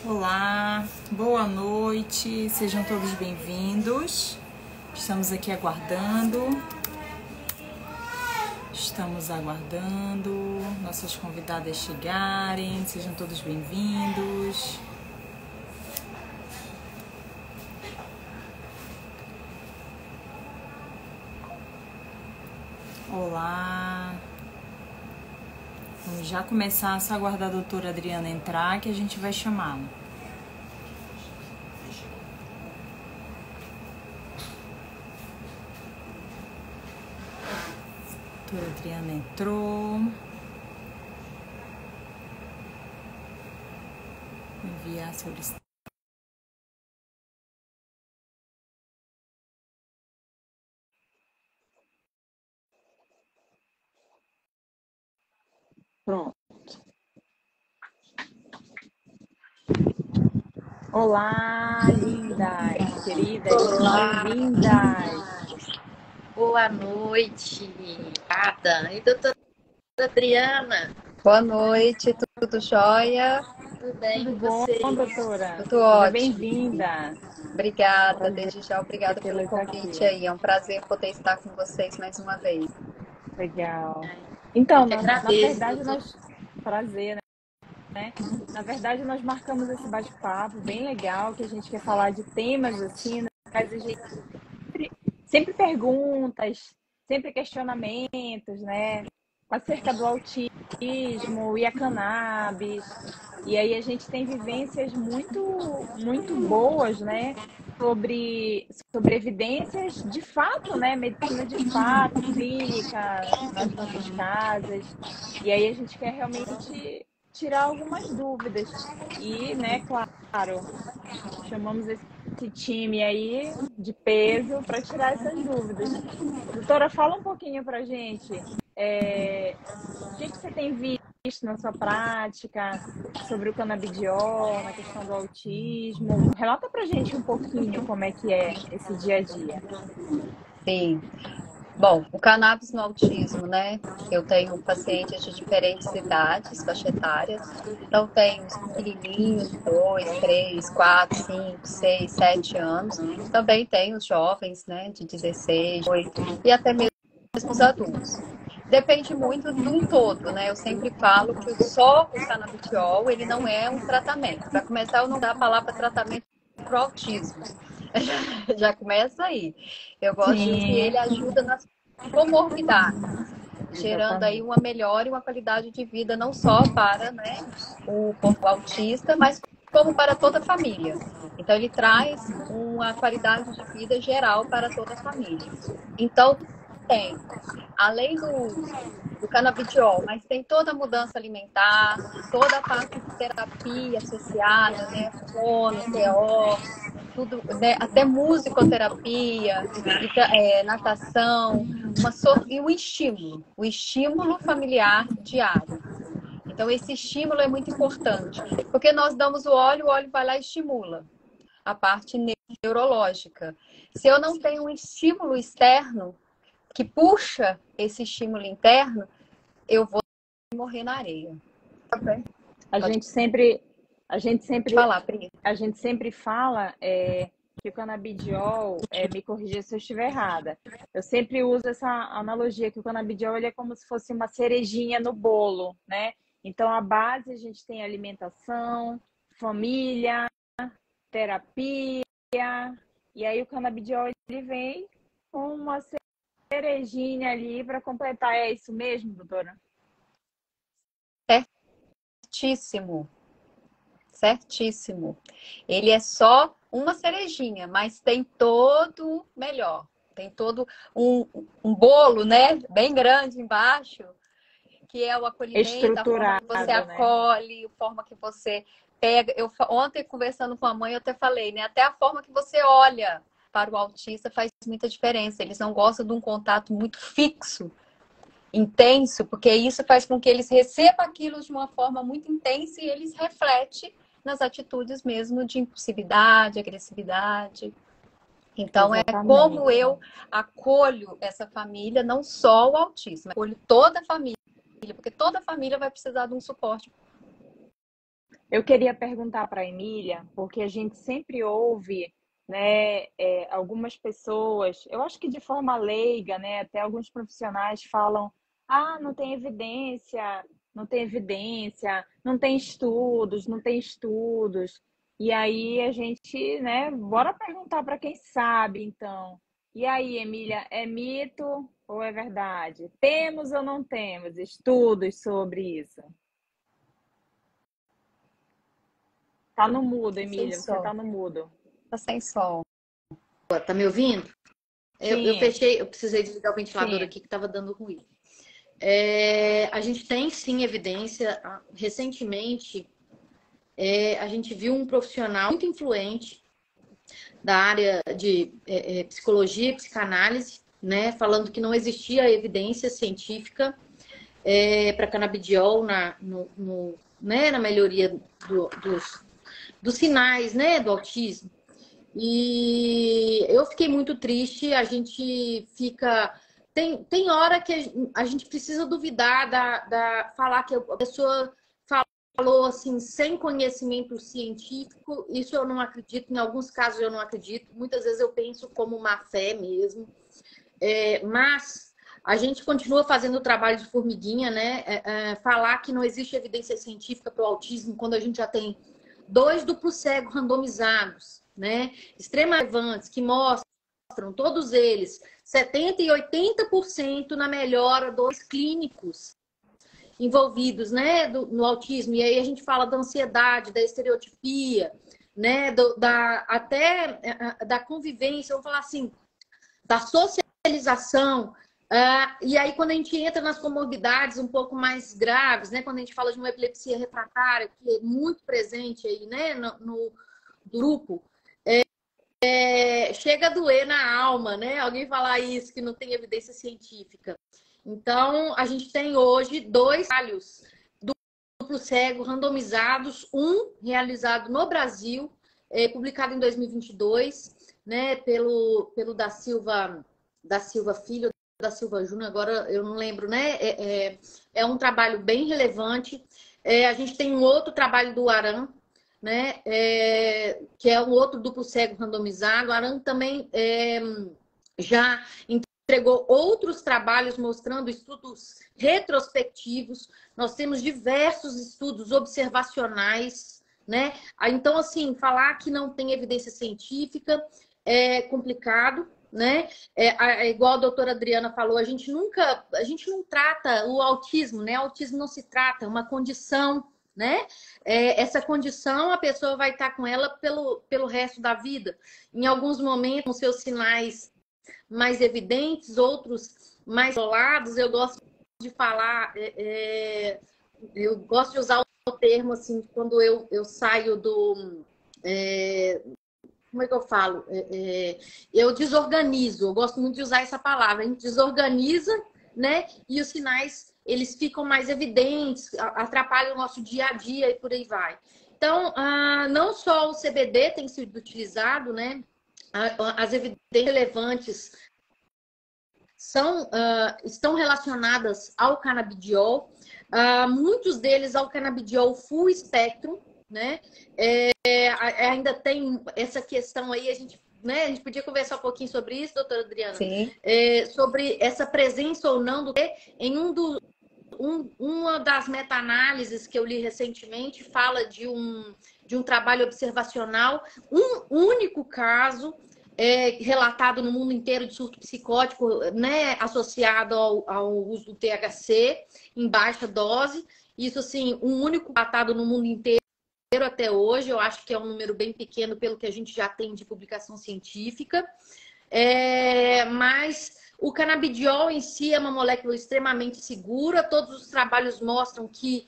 Olá, boa noite, sejam todos bem-vindos. Estamos aguardando nossas convidadas chegarem, sejam todos bem-vindos. Olá. Vamos já começar, só aguardar a doutora Adriana entrar que a gente vai chamá-la. A doutora Adriana entrou. Enviar solicitação. Pronto. Olá, lindas, queridas, bem-vindas. Boa noite, Ada e doutora Adriana. Boa noite, tudo jóia? Tudo bem Tudo com bom, vocês? doutora? Tudo Seja ótimo. bem-vinda. Obrigada, Prazer desde já, obrigada pelo tê-las convite aqui. aí. É um prazer poder estar com vocês mais uma vez. Legal. Então, Eu que na agradeço, verdade, doutora. prazer, né? Na verdade, nós marcamos esse bate-papo bem legal, que a gente quer falar de temas assim, né? Mas a gente sempre perguntas, sempre questionamentos, né? Acerca do autismo e a cannabis. E aí a gente tem vivências muito boas, né? Sobre evidências de fato, né? Medicina de fato, clínica, nas nossas casas. E aí a gente quer realmente tirar algumas dúvidas. E, né, claro, chamamos esse time aí de peso para tirar essas dúvidas. Doutora, fala um pouquinho para a gente. O que você tem visto na sua prática sobre o canabidiol, na questão do autismo? Relata para a gente um pouquinho como é que é esse dia a dia. Sim. Bom, o cannabis no autismo, né? Eu tenho pacientes de diferentes idades, faixa etárias. Então, tem os pequenininhos, 2, 3, 4, 5, 6, 7 anos. Também tem os jovens, né, de 16, 18 e até mesmo os adultos. Depende muito de um todo, né? Eu sempre falo que só o canabidiol, ele não é um tratamento. Para começar, eu não dou a palavra tratamento para o autismo. Já começa aí. Eu gosto de que ele Sim, ajuda nas comorbidades, gerando aí exatamente. uma melhora e uma qualidade de vida não só para, né, o corpo autista, mas como para toda a família. Então ele traz uma qualidade de vida geral para toda a família. Então tem, além do canabidiol, mas tem toda a mudança alimentar, toda a parte de terapia associada, né, fono, TO, tudo, né, até musicoterapia, natação, e o estímulo familiar diário. Então, esse estímulo é muito importante, porque nós damos o óleo vai lá e estimula a parte neurológica. Se eu não tenho um estímulo externo que puxa esse estímulo interno, eu vou morrer na areia. A Pode gente sempre, a gente sempre, falar, Pri. a gente sempre fala que o canabidiol, me corrija se eu estiver errada. Eu sempre uso essa analogia que o canabidiol ele é como se fosse uma cerejinha no bolo, né? Então a base a gente tem alimentação, família, terapia, e aí o canabidiol ele vem com uma cerejinha ali para completar. É isso mesmo, doutora? Certíssimo. Certíssimo. Ele é só uma cerejinha, mas tem todo melhor. Tem todo um bolo, né? Bem grande embaixo, que é o acolhimento, a forma que você Estruturado, né? acolhe, a forma que você pega. Ontem, conversando com a mãe, eu até falei, né? Até a forma que você olha para o autista faz muita diferença. Eles não gostam de um contato muito fixo, intenso, porque isso faz com que eles recebam aquilo de uma forma muito intensa e eles refletem nas atitudes mesmo de impulsividade, agressividade. Então, é como Exatamente. eu acolho essa família, não só o autismo, acolho toda a família, porque toda a família vai precisar de um suporte Eu queria perguntar para a Emília, porque a gente sempre ouve, né, algumas pessoas, eu acho que de forma leiga, né, até alguns profissionais falam, ah, não tem evidência, não tem evidência, não tem estudos, não tem estudos. E aí a gente, né, bora perguntar para quem sabe, então. E aí, Emília, é mito ou é verdade? Temos ou não temos estudos sobre isso? Tá no mudo, Tá sem Emília, você som. tá no mudo. Tá sem som. Tá me ouvindo? Eu Sim, fechei, eu precisei desligar o ventilador sim. aqui que estava dando ruído. A gente tem sim evidência. Recentemente, a gente viu um profissional muito influente da área de psicologia e psicanálise, né, falando que não existia evidência científica para canabidiol né, na melhoria dos sinais, né, do autismo. E eu fiquei muito triste. A gente fica. Tem hora que a gente precisa duvidar falar que a pessoa falou assim, sem conhecimento científico. Isso eu não acredito. Em alguns casos eu não acredito. Muitas vezes eu penso como má fé mesmo. Mas a gente continua fazendo o trabalho de formiguinha, né? Falar que não existe evidência científica para o autismo quando a gente já tem 2 duplos cegos randomizados, né? Extremamente relevantes, que mostram, todos eles, 70% e 80% na melhora dos clínicos envolvidos, né, no autismo. E aí a gente fala da ansiedade, da estereotipia, né, até da convivência, vamos falar assim, da socialização. E aí, quando a gente entra nas comorbidades um pouco mais graves, né? Quando a gente fala de uma epilepsia refratária, que é muito presente aí, né? No grupo, chega a doer na alma, né? Alguém falar isso, que não tem evidência científica. Então, a gente tem hoje 2 trabalhos duplo cego randomizados, um realizado no Brasil, publicado em 2022, né? Pelo da Silva Filho, da Silva Júnior, agora eu não lembro, né? É um trabalho bem relevante. A gente tem um outro trabalho do Aran, né? Que é um outro duplo cego randomizado. O Aran também já entregou outros trabalhos mostrando estudos retrospectivos. Nós temos diversos estudos observacionais, né? Então, assim, falar que não tem evidência científica é complicado, né? Igual a doutora Adriana falou, a gente não trata o autismo, né? O autismo não se trata, é uma condição, né? Essa condição a pessoa vai estar com ela pelo resto da vida. Em alguns momentos, com seus sinais mais evidentes, outros mais isolados. Eu gosto de falar, eu gosto de usar o termo assim, quando eu saio do. Como é que eu falo? Eu desorganizo, eu gosto muito de usar essa palavra. A gente desorganiza, né? E os sinais eles ficam mais evidentes, atrapalham o nosso dia a dia e por aí vai. Então, não só o CBD tem sido utilizado, né? As evidências relevantes estão relacionadas ao canabidiol, muitos deles ao canabidiol full spectrum, né? Ainda tem essa questão aí, né, a gente podia conversar um pouquinho sobre isso, doutora Adriana? Sim. Sobre essa presença ou não do em uma das meta-análises que eu li recentemente fala de um trabalho observacional, um único caso relatado no mundo inteiro de surto psicótico, né, associado ao uso do THC em baixa dose. Isso, assim, um único relatado no mundo inteiro até hoje. Eu acho que é um número bem pequeno pelo que a gente já tem de publicação científica. Mas o canabidiol em si é uma molécula extremamente segura. Todos os trabalhos mostram que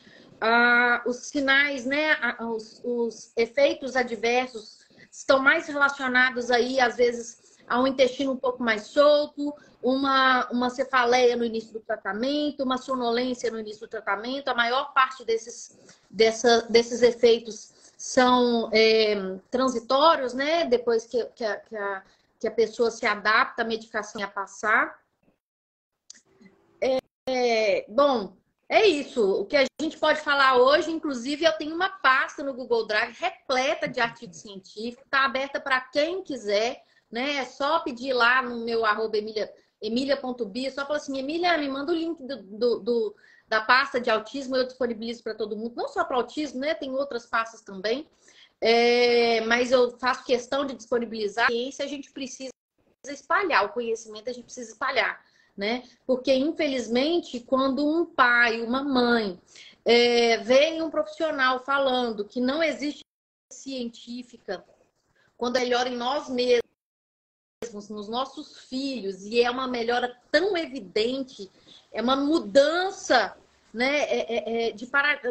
os sinais, né, os efeitos adversos estão mais relacionados aí, às vezes, a um intestino um pouco mais solto, uma cefaleia no início do tratamento, uma sonolência no início do tratamento. A maior parte desses efeitos são transitórios, né? Depois que a pessoa se adapta à medicação a passar. Bom, É isso. O que a gente pode falar hoje, inclusive, eu tenho uma pasta no Google Drive repleta de artigos científicos, está aberta para quem quiser, né? É só pedir lá no meu @emilia.bia, só falar assim, Emília, me manda o link da pasta de autismo, eu disponibilizo para todo mundo, não só para autismo, né? Tem outras pastas também. Mas eu faço questão de disponibilizar. A ciência a gente precisa espalhar, o conhecimento a gente precisa espalhar, né? Porque, infelizmente, quando um pai, uma mãe, vem um profissional falando que não existe científica, quando é melhor em nós mesmos, nos nossos filhos, e é uma melhora tão evidente, é uma mudança, né,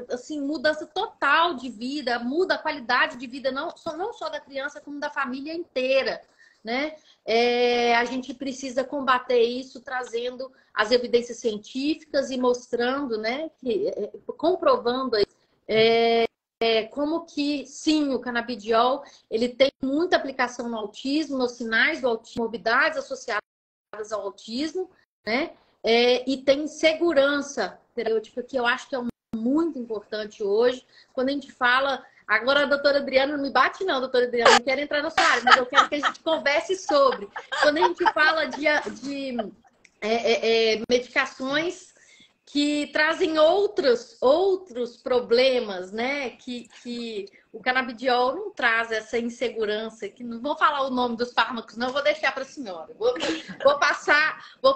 assim, mudança total de vida, muda a qualidade de vida, não só da criança, como da família inteira, né? A gente precisa combater isso trazendo as evidências científicas e mostrando, né, comprovando como que, sim, o canabidiol ele tem muita aplicação no autismo, nos sinais do autismo, morbidades associadas ao autismo, né? E tem segurança terapêutica, que eu acho que é muito importante hoje. Quando a gente fala... Agora a doutora Adriana não me bate não, doutora Adriana, não quero entrar na sua área, mas eu quero que a gente converse sobre. Quando a gente fala de medicações que trazem outros problemas, né? Que o canabidiol não traz essa insegurança, que não vou falar o nome dos fármacos, não, vou deixar para a senhora. Vou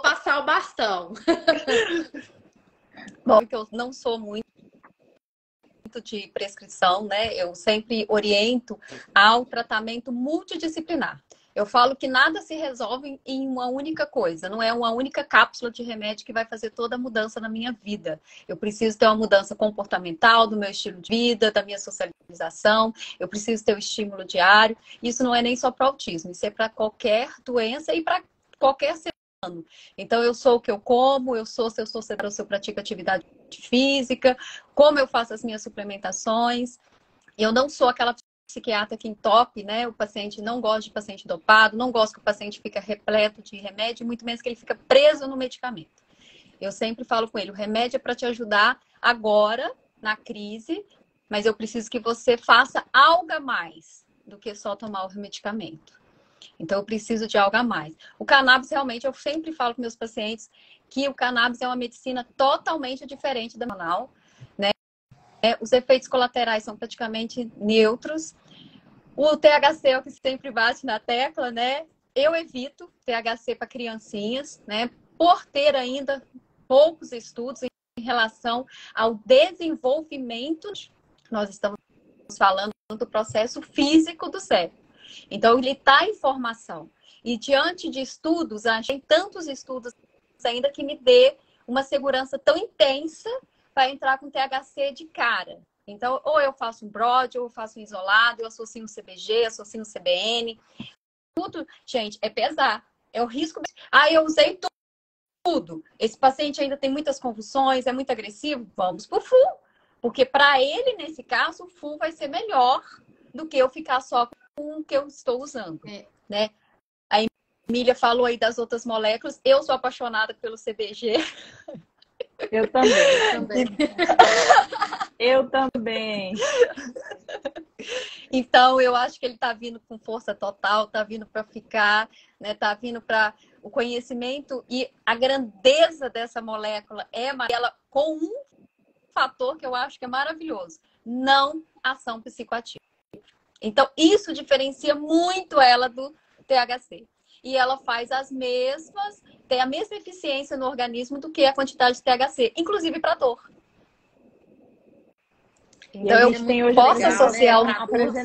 passar o bastão. Bom, que eu não sou muito de prescrição, né? Eu sempre oriento ao tratamento multidisciplinar. Eu falo que nada se resolve em uma única coisa, não é uma única cápsula de remédio que vai fazer toda a mudança na minha vida. Eu preciso ter uma mudança comportamental do meu estilo de vida, da minha socialização, eu preciso ter o estímulo diário. Isso não é nem só para autismo, isso é para qualquer doença e para qualquer ser humano. Então, eu sou o que eu como, se eu sou sedentário, se eu pratico atividade física, como eu faço as minhas suplementações. Eu não sou aquela psiquiatra que entope, né? O paciente não gosta de paciente dopado, não gosta que o paciente fica repleto de remédio, muito menos que ele fica preso no medicamento. Eu sempre falo com ele, o remédio é para te ajudar agora, na crise, mas eu preciso que você faça algo a mais do que só tomar o medicamento. Então, eu preciso de algo a mais. O cannabis, realmente, eu sempre falo com meus pacientes que o cannabis é uma medicina totalmente diferente da hormonal, né? Os efeitos colaterais são praticamente neutros. O THC é o que sempre bate na tecla, né? Eu evito THC para criancinhas, né? Por ter ainda poucos estudos em relação ao desenvolvimento. Nós estamos falando do processo físico do cérebro. Então, ele está em formação. E diante de estudos, tem tantos estudos ainda que me dê uma segurança tão intensa para entrar com THC de cara. Então, ou eu faço um brod, ou eu faço um isolado, eu associo um CBG, associo um CBN. Tudo, gente, é pesar. É o risco. Eu usei tudo. Esse paciente ainda tem muitas convulsões, é muito agressivo. Vamos pro full. Porque para ele, nesse caso, o full vai ser melhor do que eu ficar só com o que eu estou usando. Né? A Emília falou aí das outras moléculas. Eu sou apaixonada pelo CBG. Eu também. Eu também. Então, eu acho que ele está vindo com força total, está vindo para ficar, né? Está vindo para o conhecimento e a grandeza dessa molécula é ela com um fator que eu acho que é maravilhoso: não ação psicoativa. Então, isso diferencia muito ela do THC. E ela faz tem a mesma eficiência no organismo do que a quantidade de THC, inclusive para dor. Então, eu posso associar o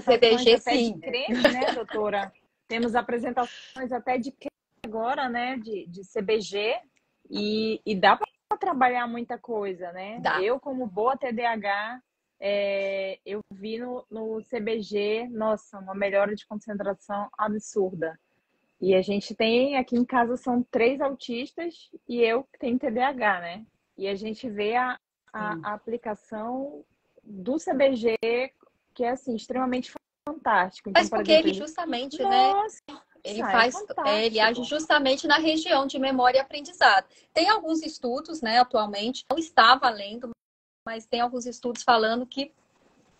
CBG, sim. De creme, né, doutora? Temos apresentações até de creme agora, né, de CBG, e dá para trabalhar muita coisa, né? Dá. Eu, como boa TDAH, eu vi no CBG, nossa, uma melhora de concentração absurda. E a gente tem, aqui em casa são 3 autistas e eu que tenho TDAH, né? E a gente vê a aplicação do CBG, que é, assim, extremamente fantástico. Então, mas porque ele justamente, né? Ele é faz, ele age fantástico. justamente na região de memória e aprendizado. Tem alguns estudos, né, atualmente, não está valendo, mas tem alguns estudos falando que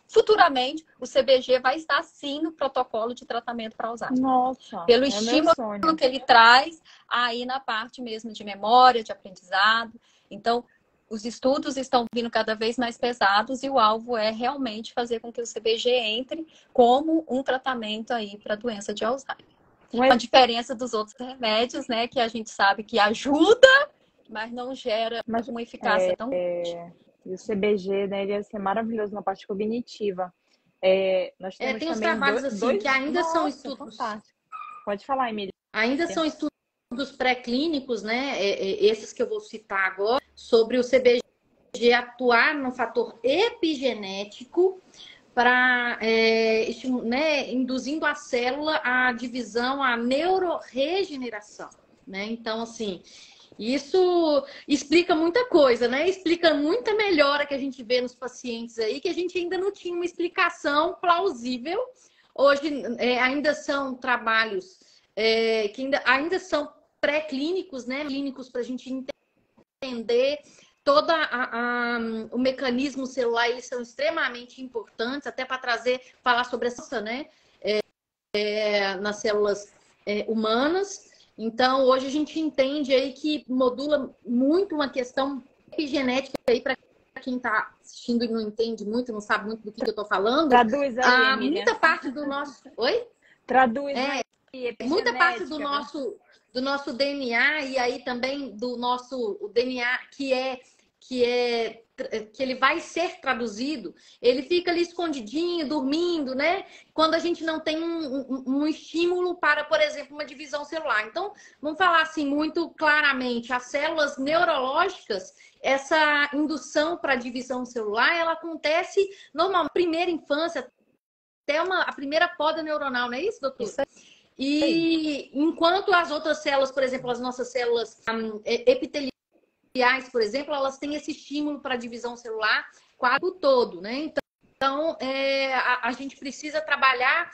futuramente o CBG vai estar sim no protocolo de tratamento para Alzheimer. Nossa, Pelo é o meu estímulo sonho. que ele traz aí na parte mesmo de memória, de aprendizado. Então, os estudos estão vindo cada vez mais pesados e o alvo é realmente fazer com que o CBG entre como um tratamento aí para a doença de Alzheimer. A diferença dos outros remédios, né, que a gente sabe que ajuda, mas não gera uma eficácia tão grande. E o CBG, né, ele ia ser maravilhoso na parte cognitiva. Nós temos Tem uns também trabalhos assim que ainda são Nossa, estudos. fantástico. Pode falar, Emília. Ainda são estudos pré-clínicos, né? Esses que eu vou citar agora, sobre o CBG atuar no fator epigenético para né, induzindo a célula à divisão, à neuroregeneração, né? Então, assim, isso explica muita coisa, né? Explica muita melhora que a gente vê nos pacientes aí, que a gente ainda não tinha uma explicação plausível. Hoje ainda são trabalhos que ainda são pré-clínicos, né? Clínicos para a gente entender todo o mecanismo celular, eles são extremamente importantes, até para falar sobre essa, né? Nas células humanas. Então, hoje a gente entende aí que modula muito uma questão epigenética aí para quem está assistindo e não entende muito, não sabe muito do que eu estou falando. Traduz aí, Emília. Muita parte do nosso... Oi? Traduz aí, muita parte do nosso DNA e aí também do nosso DNA que ele vai ser traduzido, ele fica ali escondidinho, dormindo, né? Quando a gente não tem um estímulo para, por exemplo, uma divisão celular. Então, vamos falar assim muito claramente, as células neurológicas, essa indução para a divisão celular, ela acontece normalmente na primeira infância, até a primeira poda neuronal, não é isso, doutor? Isso. E enquanto as outras células, por exemplo, as nossas células epiteliais, por exemplo, elas têm esse estímulo para a divisão celular quase o todo, né? Então, a gente precisa trabalhar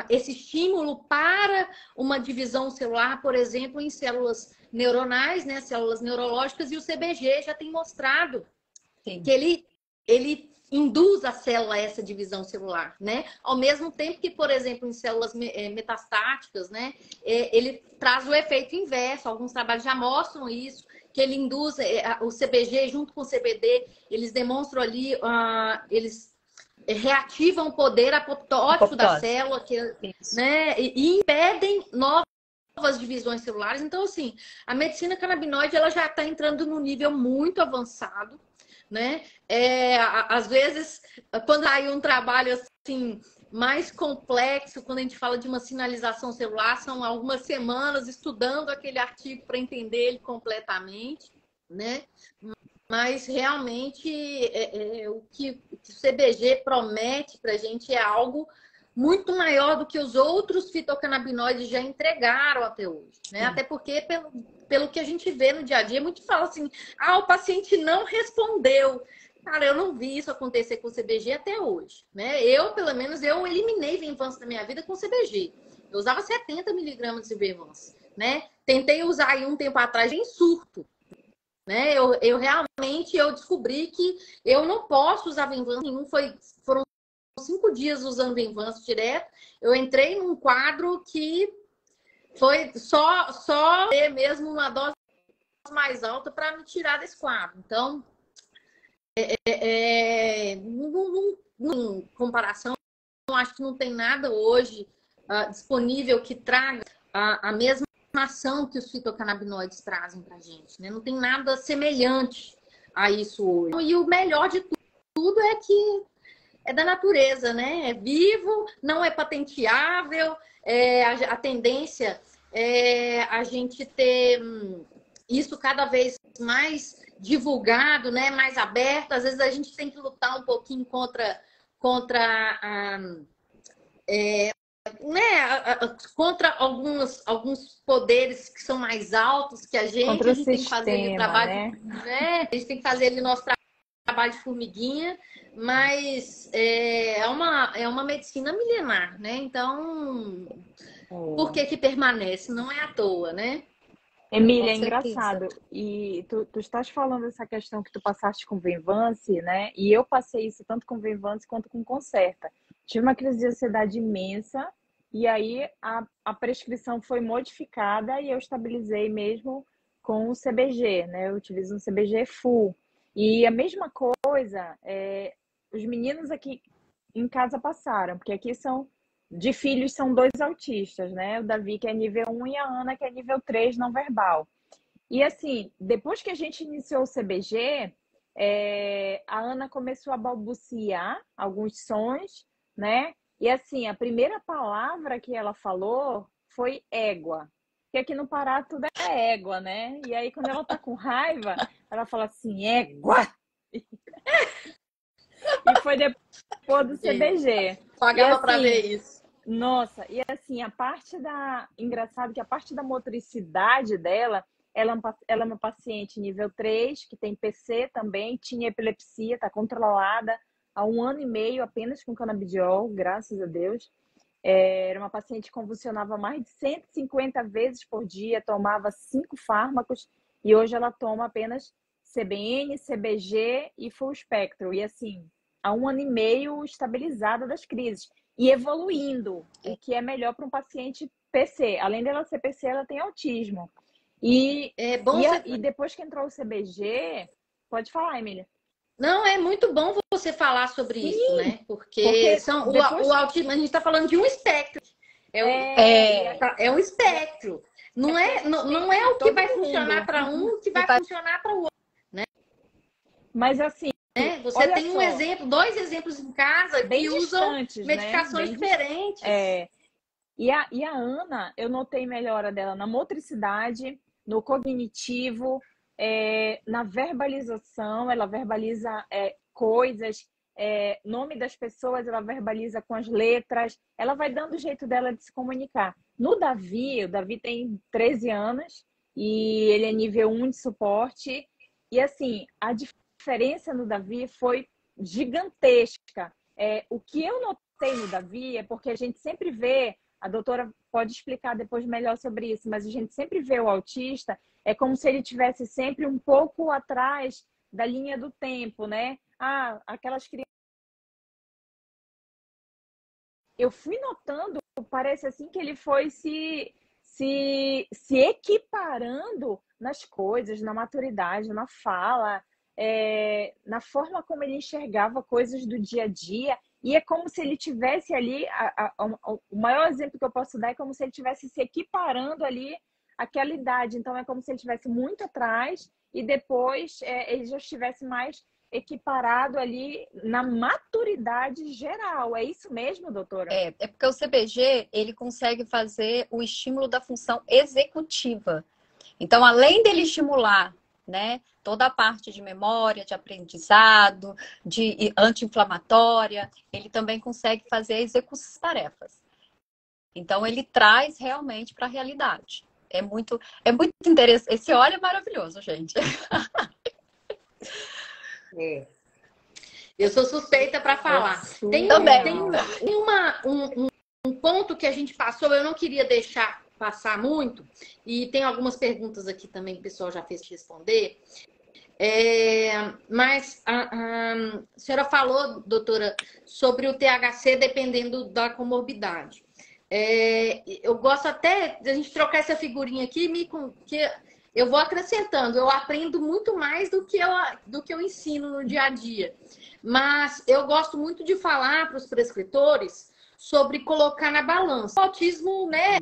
esse estímulo para uma divisão celular, por exemplo, em células neuronais, né? Células neurológicas, e o CBG já tem mostrado que ele induz a célula a essa divisão celular, né? Ao mesmo tempo que, por exemplo, em células metastáticas, né? Ele traz o efeito inverso. Alguns trabalhos já mostram isso, que ele induz o CBG junto com o CBD, eles demonstram ali, eles reativam o poder apoptótico da célula, né? E impedem novas divisões celulares. Então, assim, a medicina canabinoide ela já está entrando num nível muito avançado, né? Às vezes, quando sai um trabalho assim mais complexo, quando a gente fala de uma sinalização celular, são algumas semanas estudando aquele artigo para entender ele completamente, né? Mas realmente o que o CBG promete para a gente é algo muito maior do que os outros fitocannabinoides já entregaram até hoje, né? Até porque pelo que a gente vê no dia a dia, muito fala assim, o paciente não respondeu. Cara, eu não vi isso acontecer com o CBG até hoje, né? Pelo menos, eu eliminei Venvanse da minha vida com CBG. Eu usava 70 miligramas de Venvanse, né? Tentei usar aí um tempo atrás em surto, né? Eu realmente descobri que eu não posso usar Venvanse nenhum. Foram 5 dias usando Venvanse direto. Eu entrei num quadro que foi só ter mesmo uma dose mais alta para me tirar desse quadro. Então, em comparação, eu acho que não tem nada hoje disponível que traga a mesma ação que os fitocannabinoides trazem para a gente, né? Não tem nada semelhante a isso hoje. E o melhor de tudo é que é da natureza, né? É vivo, não é patenteável, a tendência é a gente ter isso cada vez mais divulgado, né? Mais aberto. Às vezes a gente tem que lutar um pouquinho contra contra alguns poderes que são mais altos que a gente tem que fazer ali o trabalho, né? A gente tem que fazer ali o nosso trabalho de formiguinha, mas é uma medicina milenar, né? Então, por que que permanece? Não é à toa, né? Emília, é Com certeza. engraçado. E tu estás falando essa questão que tu passaste com Venvance, né? E eu passei isso tanto com Venvance quanto com Concerta. Tive uma crise de ansiedade imensa e aí a prescrição foi modificada e eu estabilizei mesmo com o CBG, né? Eu utilizo um CBG full. E a mesma coisa, os meninos aqui em casa passaram, porque aqui de filhos são dois autistas, né? O Davi, que é nível 1, e a Ana, que é nível 3 não verbal. E assim, depois que a gente iniciou o CBG, a Ana começou a balbuciar alguns sons, né? E assim, a primeira palavra que ela falou foi égua. Porque aqui no Pará tudo é égua, né? E aí, quando ela tá com raiva, ela fala assim, égua! E foi depois do CBG. E Pagava para ver assim, isso. nossa, e assim, engraçado que a parte da motricidade dela, ela é uma paciente nível 3 que tem PC também, tinha epilepsia, está controlada há 1 ano e meio apenas com canabidiol, graças a Deus. Era uma paciente que convulsionava mais de 150 vezes por dia, tomava 5 fármacos e hoje ela toma apenas CBN, CBG e full espectro. E assim, há 1 ano e meio estabilizada das crises e evoluindo, o que é melhor para um paciente PC. Além dela ser PC, ela tem autismo. E, É bom e depois que entrou o CBG, pode falar, Emília. Não, é muito bom você falar sobre isso, né? Porque o autismo, a gente está falando de um espectro. É um espectro. Não é o que vai funcionar para um que vai funcionar para o outro, né? Mas assim, você tem um exemplo, 2 exemplos em casa bem que usam medicações diferentes. E a Ana, eu notei melhora dela na motricidade, no cognitivo, na verbalização, ela verbaliza coisas, nome das pessoas, ela verbaliza com as letras, ela vai dando o jeito dela de se comunicar. No Davi, o Davi tem 13 anos e ele é nível 1 de suporte. E assim, a diferença no Davi foi gigantesca. O que eu notei no Davi é porque a gente sempre vê, a doutora pode explicar depois melhor sobre isso, mas a gente sempre vê o autista, é como se ele tivesse sempre um pouco atrás da linha do tempo, né? Aquelas crianças. Eu fui notando, parece assim que ele foi se equiparando nas coisas, na maturidade, na fala, na forma como ele enxergava coisas do dia a dia. E é como se ele tivesse ali, o maior exemplo que eu posso dar é como se ele tivesse se equiparando ali àquela idade. Então, é como se ele estivesse muito atrás e depois ele já estivesse mais equiparado ali na maturidade geral. É isso mesmo, doutora? É porque o CBG, ele consegue fazer o estímulo da função executiva. Então, além dele estimular, né, toda a parte de memória, de aprendizado, de anti-inflamatória, ele também consegue fazer a execução das tarefas. Então, ele traz realmente para a realidade. É muito interessante. Esse óleo é maravilhoso, gente. Eu sou suspeita para falar. Tem um ponto que a gente passou, eu não queria deixar passar muito, e tem algumas perguntas aqui também que o pessoal já fez te responder. Mas a senhora falou, doutora, sobre o THC dependendo da comorbidade. Eu gosto até de a gente trocar essa figurinha aqui, que eu vou acrescentando, eu aprendo muito mais do que eu ensino no dia a dia. Mas eu gosto muito de falar para os prescritores sobre colocar na balança. O autismo, né,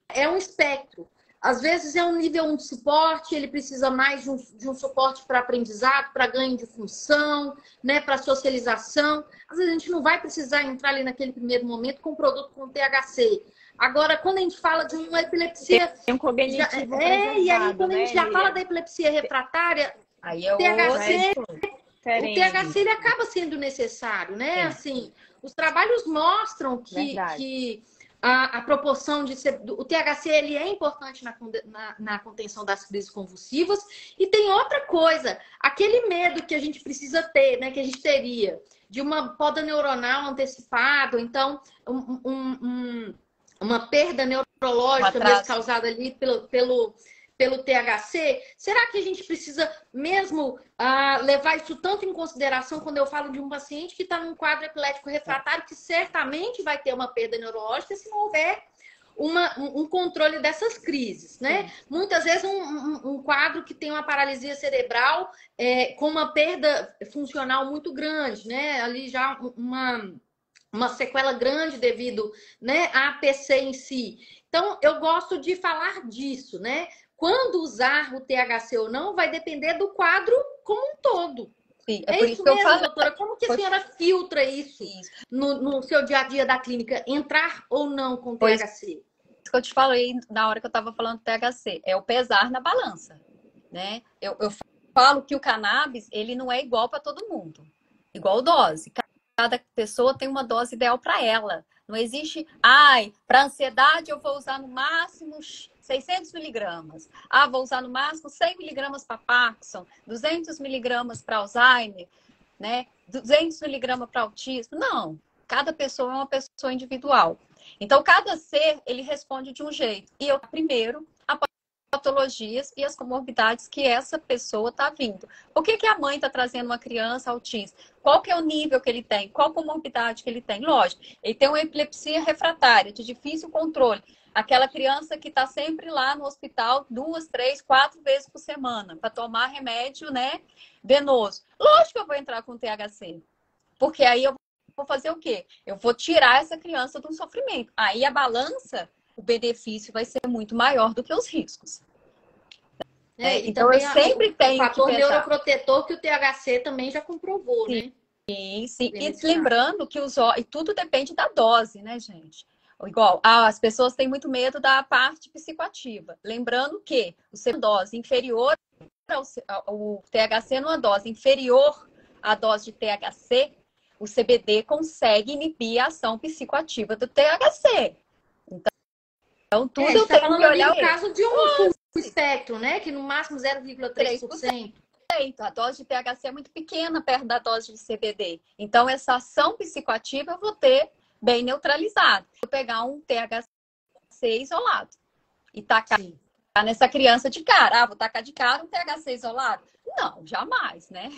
é um espectro. Às vezes é um nível 1 de suporte, ele precisa mais de um suporte para aprendizado, para ganho de função, né, para socialização. Às vezes a gente não vai precisar entrar ali naquele primeiro momento com um produto com THC. Agora, quando a gente fala de uma epilepsia... Tem um cognitivo e aí quando a gente já fala da epilepsia refratária, aí é o THC ele acaba sendo necessário, né? Assim, os trabalhos mostram que a proporção de ser... O THC ele é importante na contenção das crises convulsivas. E tem outra coisa, aquele medo que a gente precisa ter, né? Que a gente teria de uma poda neuronal antecipada, então uma perda neurológica mesmo causada ali pelo THC, será que a gente precisa mesmo levar isso tanto em consideração quando eu falo de um paciente que está num quadro epilético refratário, que certamente vai ter uma perda neurológica se não houver um controle dessas crises, né? Muitas vezes um quadro que tem uma paralisia cerebral com uma perda funcional muito grande, né? Ali já uma sequela grande devido, né, à APC em si. Então, eu gosto de falar disso, né? Quando usar o THC ou não vai depender do quadro como um todo. Sim, é por isso isso que eu mesmo, falo. doutora? Como que a senhora filtra isso no seu dia a dia da clínica? Entrar ou não com THC? Isso que eu te falei na hora que eu estava falando do THC. É o pesar na balança, né? Eu falo que o cannabis, ele não é igual para todo mundo. Igual dose. Cada pessoa tem uma dose ideal para ela. Não existe, para ansiedade eu vou usar no máximo 600 miligramas. Vou usar no máximo 100 miligramas para Parkinson, 200 miligramas para Alzheimer, né? 200 miligramas para autismo. Não, cada pessoa é uma pessoa individual. Então, cada ser, ele responde de um jeito. E eu, primeiro, a patologias e as comorbidades que essa pessoa está vindo. Por que a mãe está trazendo uma criança autista? Qual que é o nível que ele tem? Qual comorbidade que ele tem? Lógico, ele tem uma epilepsia refratária, de difícil controle. Aquela criança que está sempre lá no hospital 2, 3, 4 vezes por semana para tomar remédio, né, venoso. Lógico que eu vou entrar com THC. Porque aí eu vou fazer o quê? Eu vou tirar essa criança do sofrimento. Aí a balança, o benefício vai ser muito maior do que os riscos. Então eu sempre tenho o fator neuroprotetor que o THC também já comprovou, sim, né? Sim. E lembrando que e tudo depende da dose, né, gente? Igual, as pessoas têm muito medo da parte psicoativa. Lembrando que o dose inferior o THC numa dose inferior à dose de THC, o CBD consegue inibir a ação psicoativa do THC. Então tudo eu tenho que olhar. No caso de um espectro, né? Que no máximo 0,3%. A dose de THC é muito pequena perto da dose de CBD. Então, essa ação psicoativa eu vou ter bem neutralizada. Vou pegar um THC isolado e tacar nessa criança de cara. Vou tacar de cara um THC isolado? Não, jamais, né?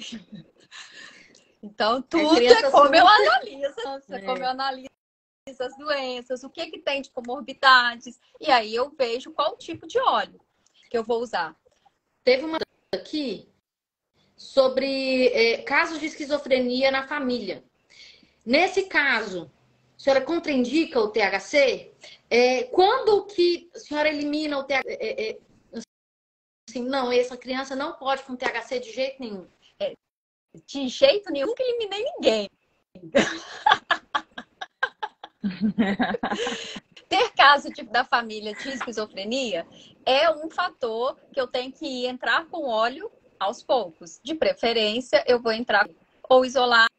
Então, tudo é como eu analiso. Como eu analiso as doenças, o que tem de comorbidades. E aí eu vejo qual tipo de óleo que eu vou usar. Teve uma aqui sobre casos de esquizofrenia na família. Nesse caso, a senhora contraindica o THC? Quando que a senhora elimina o THC? Assim, não, essa criança não pode com THC de jeito nenhum. De jeito nenhum, nunca eliminei ninguém. Ter caso da família de esquizofrenia é um fator que eu tenho que entrar com óleo aos poucos. De preferência, eu vou entrar ou isolado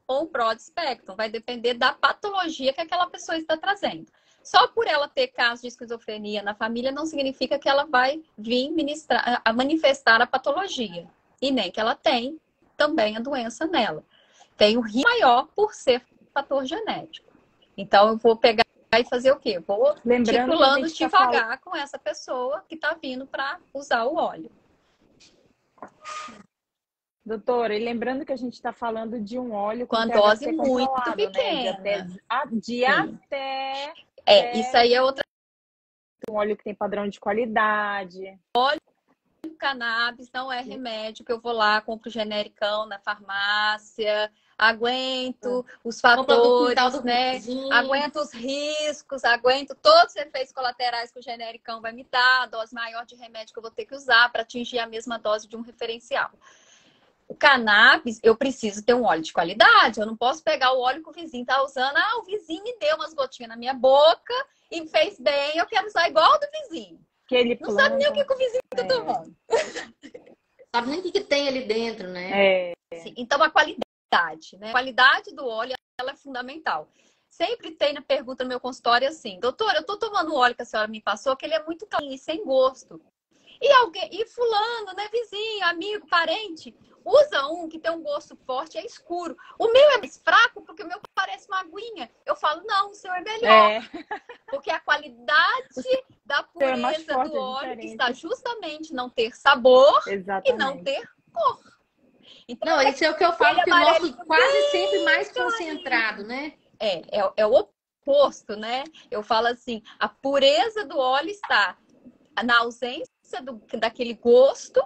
ou broad spectrum. Vai depender da patologia que aquela pessoa está trazendo. Só por ela ter caso de esquizofrenia na família não significa que ela vai vir manifestar a patologia. E nem que ela tem também a doença nela. Tem um risco maior por ser fator genético. Então, eu vou pegar e fazer o quê? Vou articulando devagar com essa pessoa que está vindo para usar o óleo. Doutora, e lembrando que a gente está falando de um óleo com dose muito pequena. Né? Isso aí é outra. Um óleo que tem padrão de qualidade. Óleo de cannabis não é remédio que eu vou lá, compro genericão na farmácia, aguento os fatores, né? Aguento os riscos, aguento todos os efeitos colaterais que o genericão vai me dar, a dose maior de remédio que eu vou ter que usar para atingir a mesma dose de um referencial. O cannabis, eu preciso ter um óleo de qualidade. Eu não posso pegar o óleo que o vizinho está usando. O vizinho me deu umas gotinhas na minha boca e fez bem. Eu quero usar igual ao do vizinho. Que ele não sabe nem o que o vizinho está tomando. Sabe nem o que tem ali dentro, né? Sim, então, a qualidade, né? A qualidade do óleo, ela é fundamental. Sempre tem na pergunta no meu consultório assim: doutora, eu estou tomando o óleo que a senhora me passou, que ele é muito clean e sem gosto. E fulano, né, vizinho, amigo, parente, Usa um que tem um gosto forte, é escuro. O meu é mais fraco porque o meu parece uma aguinha. Eu falo, não, o seu é melhor. Porque a qualidade da pureza do óleo está justamente não ter sabor e não ter cor. Então, não, isso é o que eu falo, que o nosso quase sempre mais concentrado, né? É o oposto, né? Eu falo assim, a pureza do óleo está na ausência daquele gosto,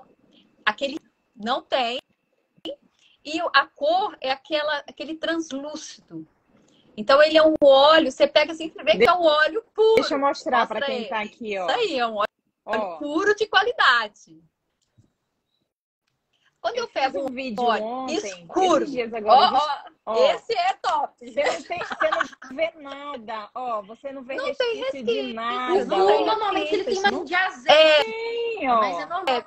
aquele não tem, e a cor é aquele translúcido. Então, ele é um óleo, você pega assim, você vê que é um óleo puro. Deixa eu mostrar para quem está aqui, ó. Isso aí, é um óleo puro de qualidade. Quando eu pego um vídeo óleo ontem, escuro, esse é top. Você não vê nada, você não vê resquício de nada. Normalmente ele tem mais de azeite.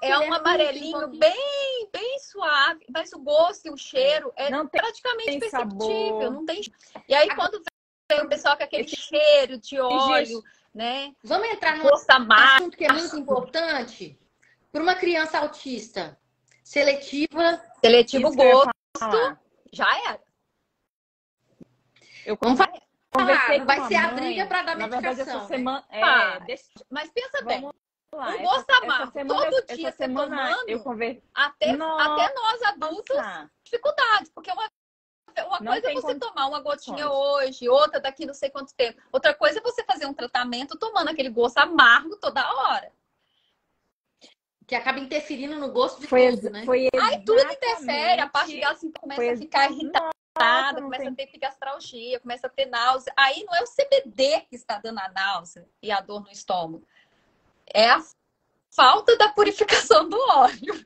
É um amarelinho bem suave, mas o gosto e o cheiro não tem, praticamente perceptível. Não tem. E aí quando vem o pessoal com aquele cheiro de óleo, né? Vamos entrar num assunto que é muito importante para uma criança autista. Seletivo gosto, já era. Vamos falar, não vai ser a briga para dar medicação. Na verdade, essa semana... Mas pensa bem, um gosto amargo, todo dia você tomando, até nós adultos, dificuldade, porque uma coisa é você tomar uma gotinha hoje, outra daqui não sei quanto tempo. Outra coisa é você fazer um tratamento tomando aquele gosto amargo toda hora. Que acaba interferindo no gosto de tudo, né? Aí tudo interfere, a parte de assim, começa a ficar irritada, começa a ter epigastralgia, começa a ter náusea. Aí não é o CBD que está dando a náusea e a dor no estômago. É a falta da purificação do óleo.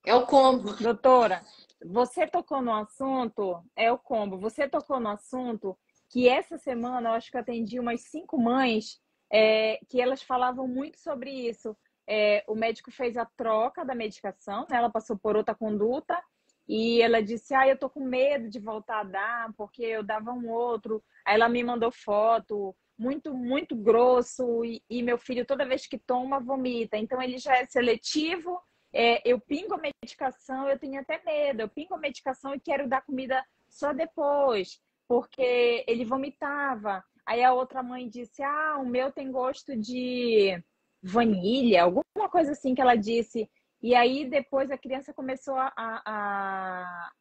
É o combo. Doutora, você tocou no assunto, é o combo. Você tocou no assunto que essa semana eu acho que eu atendi umas 5 mães que elas falavam muito sobre isso. O médico fez a troca da medicação, né? Ela passou por outra conduta e ela disse, eu tô com medo de voltar a dar, porque eu dava um outro. Aí ela me mandou foto, muito, muito grosso, e meu filho toda vez que toma, vomita. Então ele já é seletivo, eu pingo a medicação, eu tenho até medo, eu pingo a medicação e quero dar comida só depois, porque ele vomitava. Aí a outra mãe disse, o meu tem gosto de vanilha, alguma coisa assim que ela disse. E aí depois a criança começou a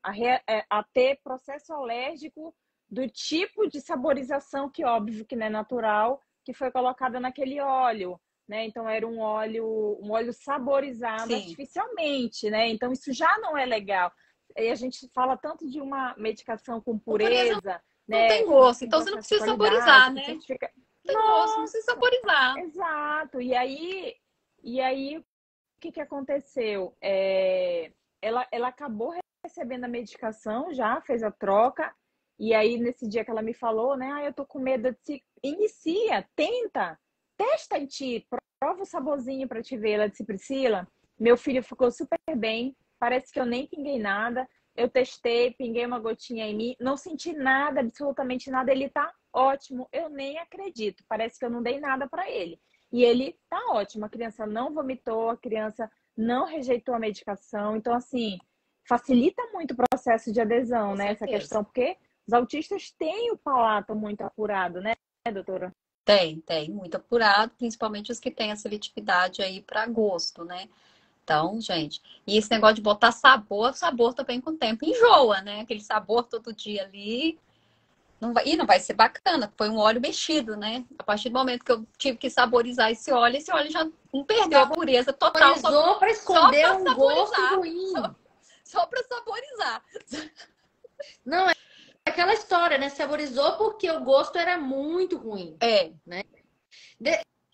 ter processo alérgico do tipo de saborização, que óbvio que não é natural, que foi colocada naquele óleo, né? Então era um óleo saborizado artificialmente, né? Então isso já não é legal. E a gente fala tanto de uma medicação com pureza, não tem gosto, então você não precisa saborizar, né? Tem gosto, não precisa saborizar. Exato. E aí o que aconteceu? Ela acabou recebendo a medicação, já fez a troca, e aí nesse dia que ela me falou, né? Eu tô com medo de inicia, testa em ti, prova o saborzinho pra te ver. Ela disse, Priscila, meu filho ficou super bem, parece que eu nem pinguei nada. Eu testei, pinguei uma gotinha em mim, não senti nada, absolutamente nada, ele tá ótimo, eu nem acredito, parece que eu não dei nada para ele. E ele tá ótimo, a criança não vomitou, a criança não rejeitou a medicação, então assim, facilita muito o processo de adesão, né, essa questão, porque os autistas têm o palato muito apurado, né, doutora? Tem muito apurado, principalmente os que têm a seletividade aí para gosto, né? Então, gente, e esse negócio de botar sabor também com o tempo enjoa, né? Aquele sabor todo dia ali, não vai ser bacana. Foi um óleo mexido, né? A partir do momento que eu tive que saborizar esse óleo já não perdeu a pureza total. Só para esconder um gosto ruim. Só para saborizar. Não, é aquela história, né? Saborizou porque o gosto era muito ruim. Né?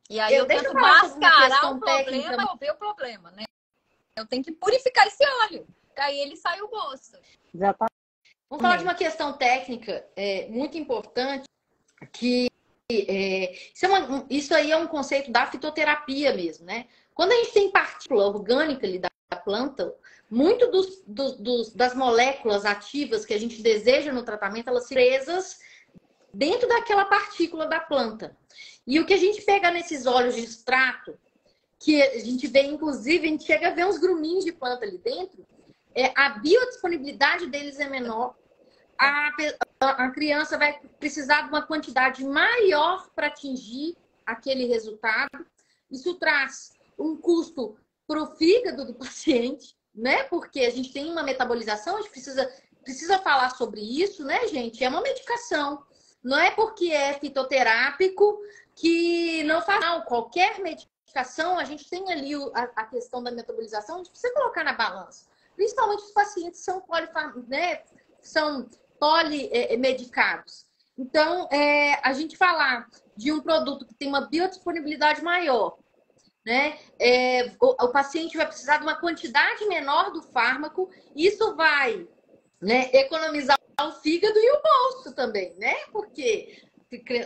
E aí eu tento mascarar o problema, resolver o problema, né? Eu tenho que purificar esse óleo. Daí ele sai o gosto. Exatamente. Vamos falar de uma questão técnica muito importante, que isso aí é um conceito da fitoterapia mesmo, né? Quando a gente tem partícula orgânica ali da planta, muito das moléculas ativas que a gente deseja no tratamento, elas são presas dentro daquela partícula da planta. E o que a gente pega nesses óleos de extrato, que a gente vê, inclusive, a gente chega a ver uns gruminhos de planta ali dentro, a biodisponibilidade deles é menor, a criança vai precisar de uma quantidade maior para atingir aquele resultado. Isso traz um custo para o fígado do paciente, né? Porque a gente tem uma metabolização, a gente precisa falar sobre isso, né, gente? É uma medicação. Não é porque é fitoterápico que não faz mal. Qualquer medicação, a gente tem ali a questão da metabolização, a gente precisa colocar na balança. Principalmente os pacientes são polimedicados. Então, a gente falar de um produto que tem uma biodisponibilidade maior, né? O paciente vai precisar de uma quantidade menor do fármaco, isso vai, né, economizar o fígado e o bolso também, né? Porque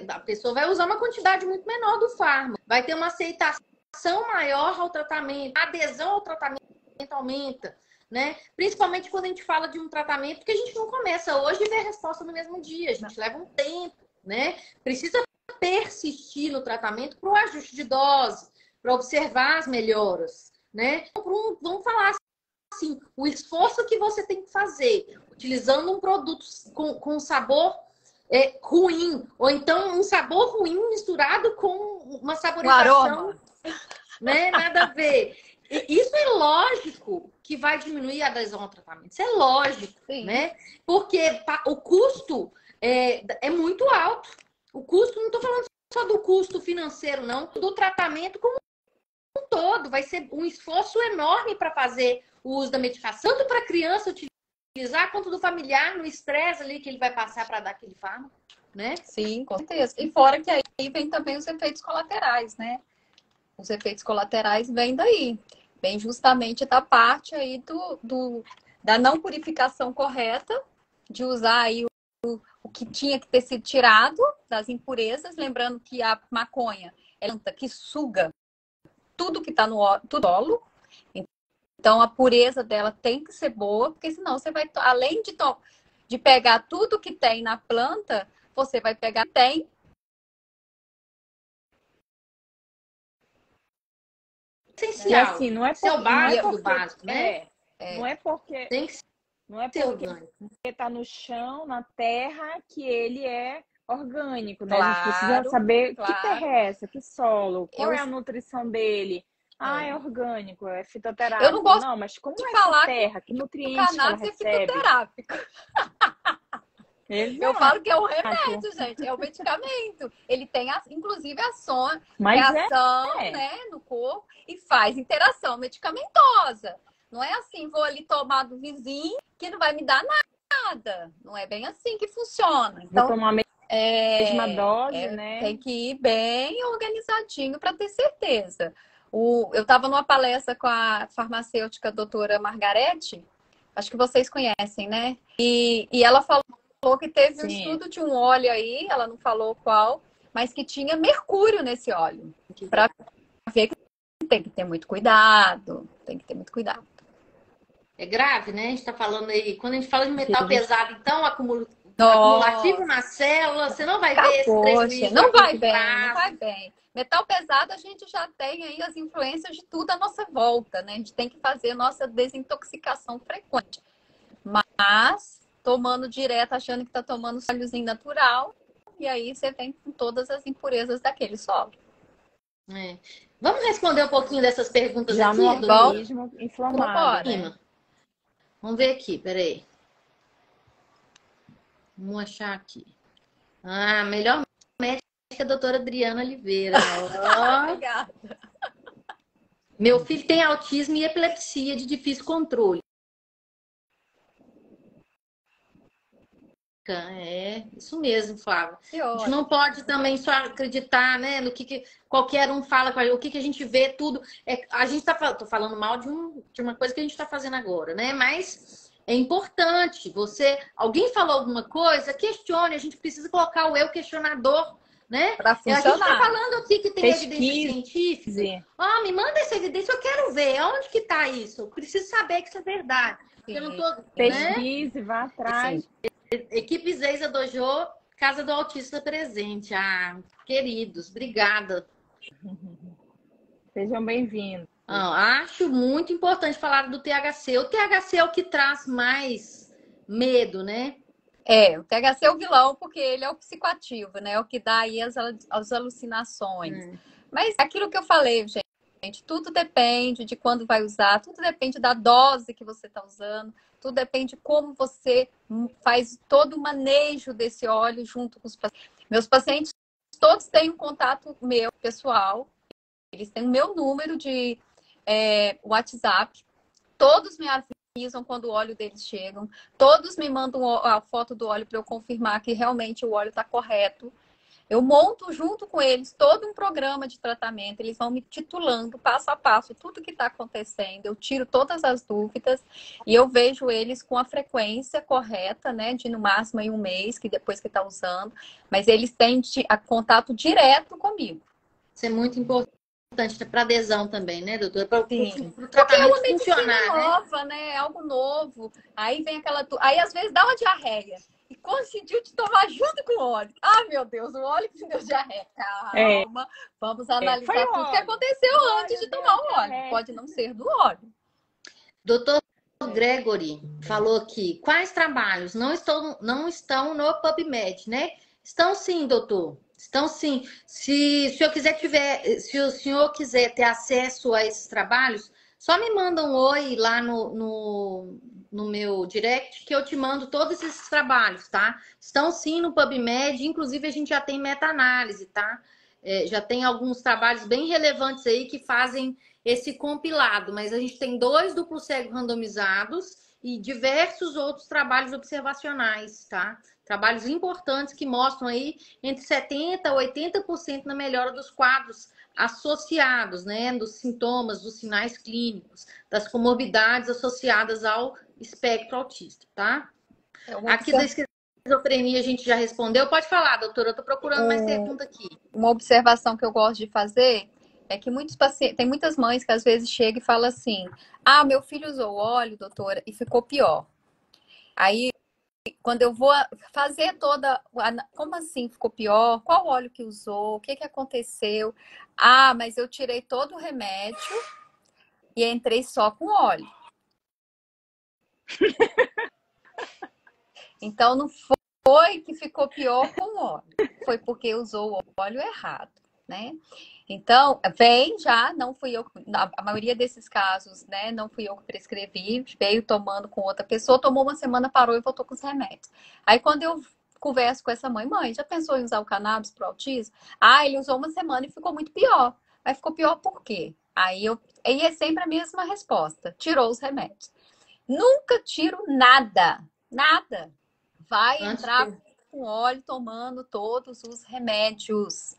a pessoa vai usar uma quantidade muito menor do fármaco, vai ter uma aceitação maior ao tratamento, a adesão ao tratamento aumenta, né? Principalmente quando a gente fala de um tratamento que a gente não começa hoje e vê a resposta no mesmo dia, a gente leva um tempo, né? Precisa persistir no tratamento para o ajuste de dose, para observar as melhoras, né? Vamos falar assim, o esforço que você tem que fazer utilizando um produto com sabor ruim, ou então um sabor ruim misturado com uma saborização, né? Nada a ver. Isso é lógico que vai diminuir a adesão ao tratamento. Isso é lógico, sim, né? Porque o custo é muito alto. O custo, não estou falando só do custo financeiro, não, do tratamento como um todo. Vai ser um esforço enorme para fazer o uso da medicação, tanto para a criança utilizar, quanto do familiar no estresse ali que ele vai passar para dar aquele fármaco, né? Sim, com certeza. E fora que aí vem também os efeitos colaterais, né? Os efeitos colaterais vêm daí. Vem justamente da parte aí da não purificação correta, de usar aí o que tinha que ter sido tirado das impurezas, lembrando que a maconha é uma planta que suga tudo que está no solo, então a pureza dela tem que ser boa, porque senão você vai, além de pegar tudo que tem na planta, você vai pegar tem essencial. E assim, não é o básico porque, do básico, né? Não é porque tem que não é porque está no chão, na terra, que ele é orgânico, né? Claro, a gente precisa saber claro. que terra é essa, que solo, qual é a nutrição dele. É orgânico, é fitoterápico. Eu não gosto mas como de é falar essa terra? Que nutrientes o ela cannabis recebe? É fitoterápico. Exato. Eu falo que é um remédio, gente, é um medicamento. Ele tem, inclusive, reação, né, no corpo e faz interação medicamentosa. Não é assim, vou ali tomar do vizinho que não vai me dar nada. Não é bem assim que funciona. Então, vou tomar a mesma dose, né? Tem que ir bem organizadinho para ter certeza. Eu estava numa palestra com a farmacêutica doutora Margarete, acho que vocês conhecem, né? E ela falou que teve um estudo de um óleo aí, ela não falou qual, mas que tinha mercúrio nesse óleo. Para ver que tem que ter muito cuidado, tem que ter muito cuidado. É grave, né? A gente está falando aí, quando a gente fala de metal pesado, então, acumulativo na célula, você não vai ver esse prejuízo. Não vai bem. Metal pesado, a gente já tem aí as influências de tudo à nossa volta, né? A gente tem que fazer nossa desintoxicação frequente. Mas, tomando direto, achando que está tomando óleozinho natural, e aí você vem com todas as impurezas daquele solo. Vamos responder um pouquinho dessas perguntas já aqui, no organismo inflamado. Né? Vamos ver aqui, peraí. Vamos achar aqui. Melhor médica é a doutora Adriana Oliveira. Obrigada. Meu filho tem autismo e epilepsia de difícil controle. Isso mesmo, Flávia. A gente não pode também só acreditar, né, no que qualquer um fala, o que a gente vê, tudo. A gente tô falando mal de uma coisa que a gente está fazendo agora, né? Mas é importante. Alguém falou alguma coisa, questione. A gente precisa colocar o eu questionador, né? Pra funcionar. A gente está falando aqui que tem evidência científica. Me manda essa evidência, eu quero ver. Onde que está isso? Eu preciso saber que isso é verdade. Eu não tô, pesquise, vá atrás. Sim. Equipe Zeisa Dojo, Casa do Autista presente. Queridos, obrigada. Sejam bem-vindos. Acho muito importante falar do THC. O THC é o que traz mais medo, né? O THC é o vilão, porque ele é o psicoativo, né? É o que dá aí as alucinações. Mas aquilo que eu falei, gente, tudo depende de quando vai usar, tudo depende da dose que você está usando, tudo depende de como você faz todo o manejo desse óleo junto com os pacientes. Meus pacientes todos têm um contato meu, pessoal, eles têm o meu número de WhatsApp, todos me avisam quando o óleo deles chegam, todos me mandam a foto do óleo para eu confirmar que realmente o óleo está correto. Eu monto junto com eles todo um programa de tratamento, eles vão me titulando passo a passo tudo que está acontecendo, eu tiro todas as dúvidas e eu vejo eles com a frequência correta, né, de no máximo aí um mês, que depois que está usando, mas eles têm contato direto comigo. Isso é muito importante para adesão também, né, doutora? Para o tratamento porque é uma medicina nova, né? Algo novo. Aí vem aquela... Aí às vezes dá uma diarreia. E coincidiu de tomar junto com o óleo. Ah, meu Deus, o óleo que me deu diarreia. Calma, vamos analisar tudo que aconteceu antes de tomar o óleo. Pode não ser do óleo. Doutor Gregory falou aqui, quais trabalhos não estão no PubMed, né? Estão sim, doutor. Estão sim. Se o senhor quiser ter acesso a esses trabalhos, só me manda um oi lá no meu direct que eu te mando todos esses trabalhos, tá? Estão sim no PubMed, inclusive a gente já tem meta-análise, tá? Já tem alguns trabalhos bem relevantes aí que fazem esse compilado, mas a gente tem 2 duplo cego randomizados e diversos outros trabalhos observacionais, tá? Trabalhos importantes que mostram aí entre 70% a 80% na melhora dos quadros associados, né? Dos sintomas, dos sinais clínicos, das comorbidades associadas ao espectro autista, tá? Aqui da esquizofrenia a gente já respondeu. Pode falar, doutora, eu tô procurando mais pergunta aqui. Uma observação que eu gosto de fazer é que muitos pacientes, tem muitas mães que às vezes chegam e falam assim: ah, meu filho usou óleo, doutora, e ficou pior. Aí, quando eu vou fazer como assim ficou pior? Qual óleo que usou? O que aconteceu? Ah, mas eu tirei todo o remédio e entrei só com óleo. Então, não foi que ficou pior com óleo. Foi porque usou o óleo errado, né? Então, não fui eu, a maioria desses casos, né, não fui eu que prescrevi, veio tomando com outra pessoa, tomou uma semana, parou e voltou com os remédios. Aí, quando eu converso com essa mãe, já pensou em usar o cannabis para o autismo? Ah, ele usou uma semana e ficou muito pior. Mas ficou pior por quê? Aí é sempre a mesma resposta, tirou os remédios. Nunca tiro nada. Vai entrar com óleo tomando todos os remédios.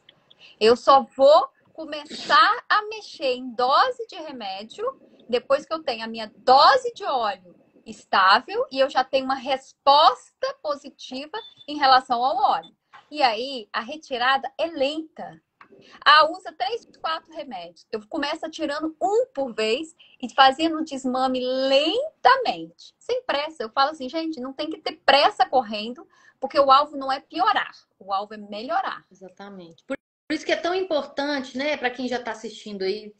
Eu só vou começar a mexer em dose de remédio depois que eu tenho a minha dose de óleo estável e eu já tenho uma resposta positiva em relação ao óleo. E aí, a retirada é lenta. Usa 3, 4 remédios. Eu começo tirando um por vez e fazendo um desmame lentamente, sem pressa. Eu falo assim, gente, não tem que ter pressa correndo, porque o alvo não é piorar, o alvo é melhorar. Exatamente. Por isso que é tão importante, né, para quem já está assistindo aí.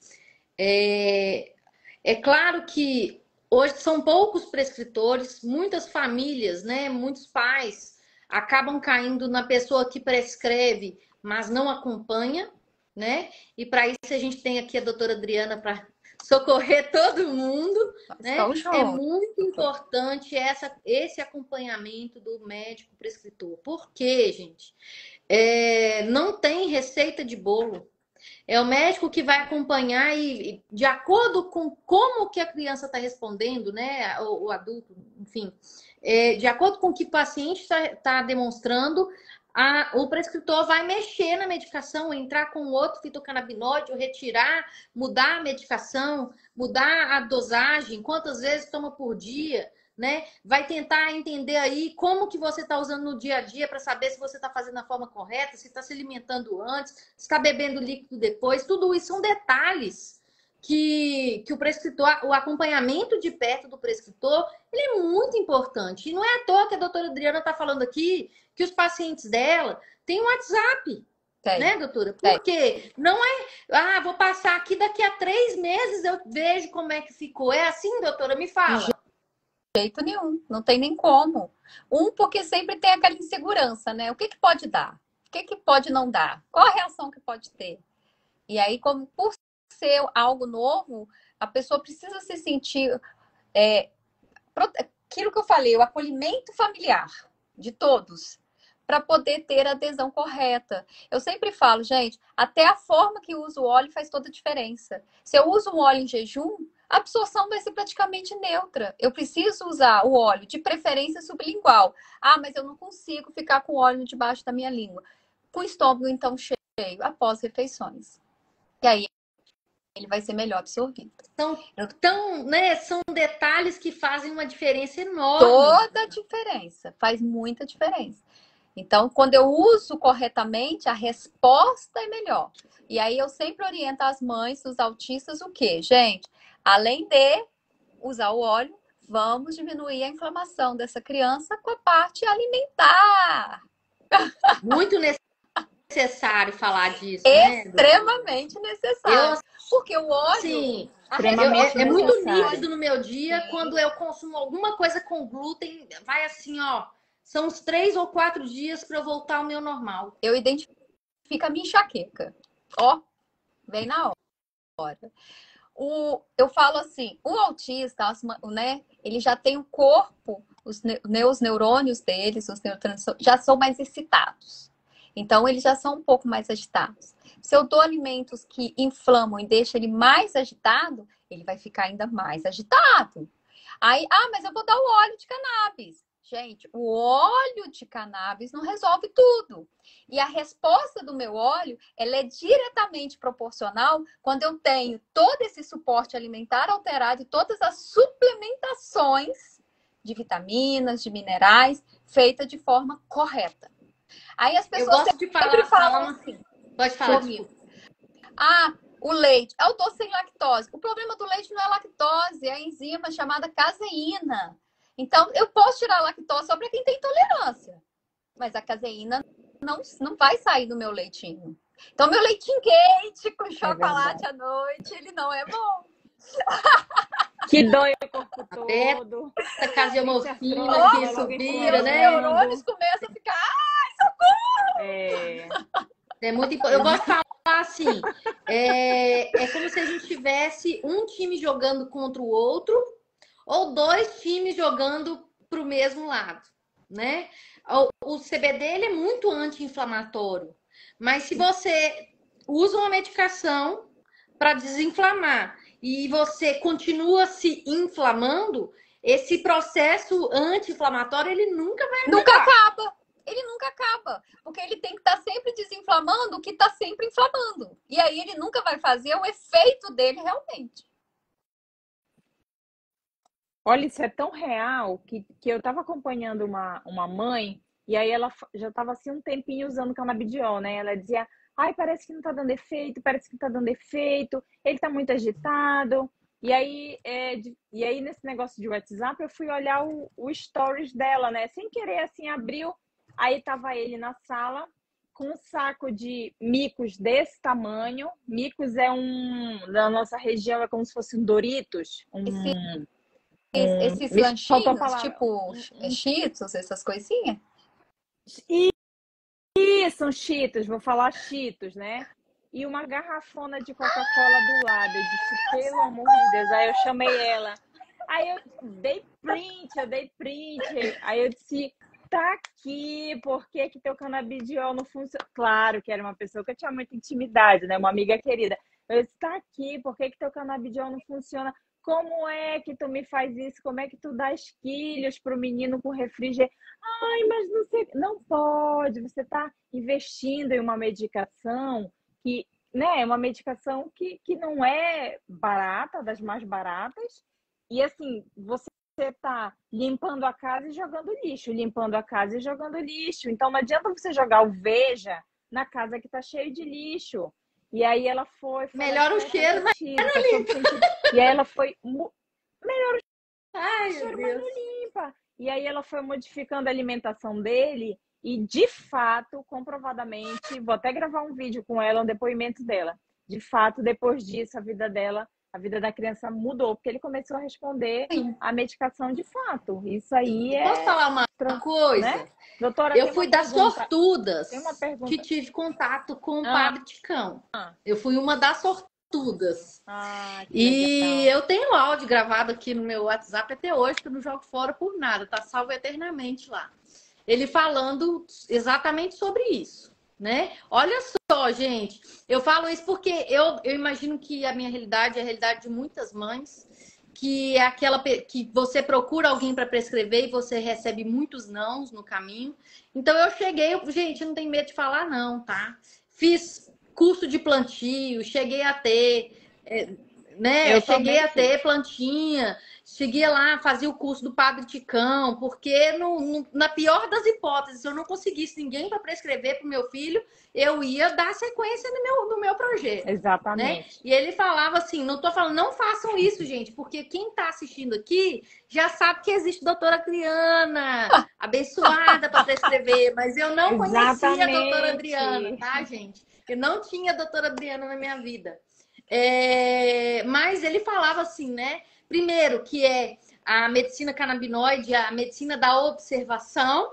É claro que hoje são poucos prescritores, muitas famílias, né, muitos pais acabam caindo na pessoa que prescreve, mas não acompanha, né? E para isso a gente tem aqui a doutora Adriana para socorrer todo mundo, né? É muito importante esse acompanhamento do médico prescritor. Por quê, gente? Não tem receita de bolo. É o médico que vai acompanhar e de acordo com como que a criança está respondendo, né? O adulto, enfim, de acordo com o que o paciente está demonstrando, o prescritor vai mexer na medicação, entrar com outro fitocannabinoide, ou retirar, mudar a medicação, mudar a dosagem, quantas vezes toma por dia, né? Vai tentar entender aí como que você está usando no dia a dia para saber se você está fazendo da forma correta, se está se alimentando antes, se está bebendo líquido depois. Tudo isso são detalhes que o prescritor, o acompanhamento de perto do prescritor, ele é muito importante. E não é à toa que a doutora Adriana está falando aqui que os pacientes dela têm um WhatsApp. Tem, né, doutora? tem. Porque não é, vou passar aqui, daqui a 3 meses eu vejo como é que ficou. É assim, doutora? Me fala. De jeito nenhum, não tem nem como. Porque sempre tem aquela insegurança, né? O que que pode dar? O que que pode não dar? Qual a reação que pode ter? E aí, como por ser algo novo, a pessoa precisa se sentir aquilo que eu falei, o acolhimento familiar de todos, para poder ter a adesão correta. Eu sempre falo, gente, até a forma que uso o óleo faz toda a diferença. Se eu uso um óleo em jejum, a absorção vai ser praticamente neutra. Eu preciso usar o óleo, de preferência sublingual. Mas eu não consigo ficar com óleo debaixo da minha língua. Com o estômago, então, cheio, após refeições. E aí, ele vai ser melhor absorvido. São detalhes que fazem uma diferença enorme. Toda a diferença, faz muita diferença. Então, quando eu uso corretamente, a resposta é melhor. E aí eu sempre oriento as mães, os autistas, o quê? Gente, além de usar o óleo, vamos diminuir a inflamação dessa criança com a parte alimentar. Muito necessário falar disso, Extremamente necessário. Porque o óleo... Sim, extremamente muito necessário. nítido no meu dia. Quando eu consumo alguma coisa com glúten, vai assim, ó. São uns 3 ou 4 dias para eu voltar ao meu normal. Eu identifico a minha enxaqueca. Ó, vem na hora. Eu falo assim, o autista, né, ele já tem o corpo, os neurônios deles, os neurotransmissores, já são mais excitados. Então, eles já são um pouco mais agitados. Se eu dou alimentos que inflamam e deixam ele mais agitado, ele vai ficar ainda mais agitado. Aí, mas eu vou dar o óleo de cannabis. Gente, o óleo de cannabis não resolve tudo. E a resposta do meu óleo, ela é diretamente proporcional quando eu tenho todo esse suporte alimentar alterado e todas as suplementações de vitaminas, de minerais, feita de forma correta. Aí as pessoas sempre falam assim. Pode falar. O leite. Eu tô sem lactose. O problema do leite não é a lactose, é a enzima chamada caseína. Então, eu posso tirar a lactose só para quem tem intolerância. Mas a caseína não vai sair do meu leitinho. Então, meu leitinho quente com chocolate à noite, ele não é bom. Que dói o corpo todo. Essa caseomofina que isso vira, né? Os neurônios começam a ficar, socorro! É muito importante. Eu gosto de falar assim, é como se a gente tivesse um time jogando contra o outro, ou 2 times jogando para o mesmo lado, né? O CBD ele é muito anti-inflamatório, mas se você usa uma medicação para desinflamar e você continua se inflamando, esse processo anti-inflamatório ele nunca vai acabar. Nunca acaba. Ele nunca acaba, porque ele tem que estar sempre desinflamando o que está sempre inflamando. E aí ele nunca vai fazer o efeito dele realmente. Olha, isso é tão real que eu estava acompanhando uma mãe e aí ela já estava assim um tempinho usando canabidiol, né? Ela dizia, parece que não está dando efeito, ele está muito agitado. E aí nesse negócio de WhatsApp eu fui olhar o stories dela, né? Sem querer, assim, abriu, aí tava ele na sala com um saco de micos desse tamanho. Micos da nossa região, é como se fosse um Doritos, esses lanchinhos, tipo Cheetos, essas coisinhas? Isso, um Cheetos, vou falar Cheetos, né? E uma garrafona de Coca-Cola do lado. Eu disse, pelo amor de Deus. Aí eu chamei ela. Aí eu dei print. Aí eu disse, tá aqui, por que teu canabidiol não funciona? Claro que era uma pessoa que eu tinha muita intimidade, né? Uma amiga querida. Eu disse, tá aqui, por que teu canabidiol não funciona? Como é que tu me faz isso? Como é que tu dá esquilhos pro menino com refrigerante? Mas não sei, não pode. Você tá investindo em uma medicação que, né, é uma medicação que não é barata, das mais baratas. E assim, você tá limpando a casa e jogando lixo, Então não adianta você jogar o Veja na casa que tá cheio de lixo. E aí ela foi melhor o cheiro, mas não limpa. E aí ela foi melhor o cheiro, mas não limpa. E aí ela foi modificando a alimentação dele E, de fato, comprovadamente, vou até gravar um vídeo com ela, um depoimento dela. De fato, depois disso, a vida da criança mudou, porque ele começou a responder a medicação de fato. Isso aí é... Posso falar uma coisa? Né? Doutora, eu fui das sortudas que tive contato com o Padre Ticão. Eu fui uma das sortudas. E eu tenho o áudio gravado aqui no meu WhatsApp até hoje, que eu não jogo fora por nada, tá salvo eternamente lá. Ele falando exatamente sobre isso, né? Olha só, gente, eu falo isso porque eu imagino que a minha realidade é a realidade de muitas mães, que é aquela que você procura alguém para prescrever e você recebe muitos nãos no caminho. Então eu cheguei, gente, não tem medo de falar não, tá? Fiz curso de plantio, cheguei a ter, né? Cheguei a ter plantinha, cheguei lá, fazia o curso do Padre Ticão, porque na pior das hipóteses, se eu não conseguisse ninguém para prescrever para o meu filho, eu ia dar sequência no meu projeto. Exatamente. Né? E ele falava assim, não tô falando, não façam isso, gente, porque quem tá assistindo aqui já sabe que existe doutora Adriana, abençoada para prescrever, mas eu não conhecia a doutora Adriana, tá, gente? Eu não tinha a doutora Adriana na minha vida. Mas ele falava assim, né? Primeiro, que é a medicina canabinoide, a medicina da observação,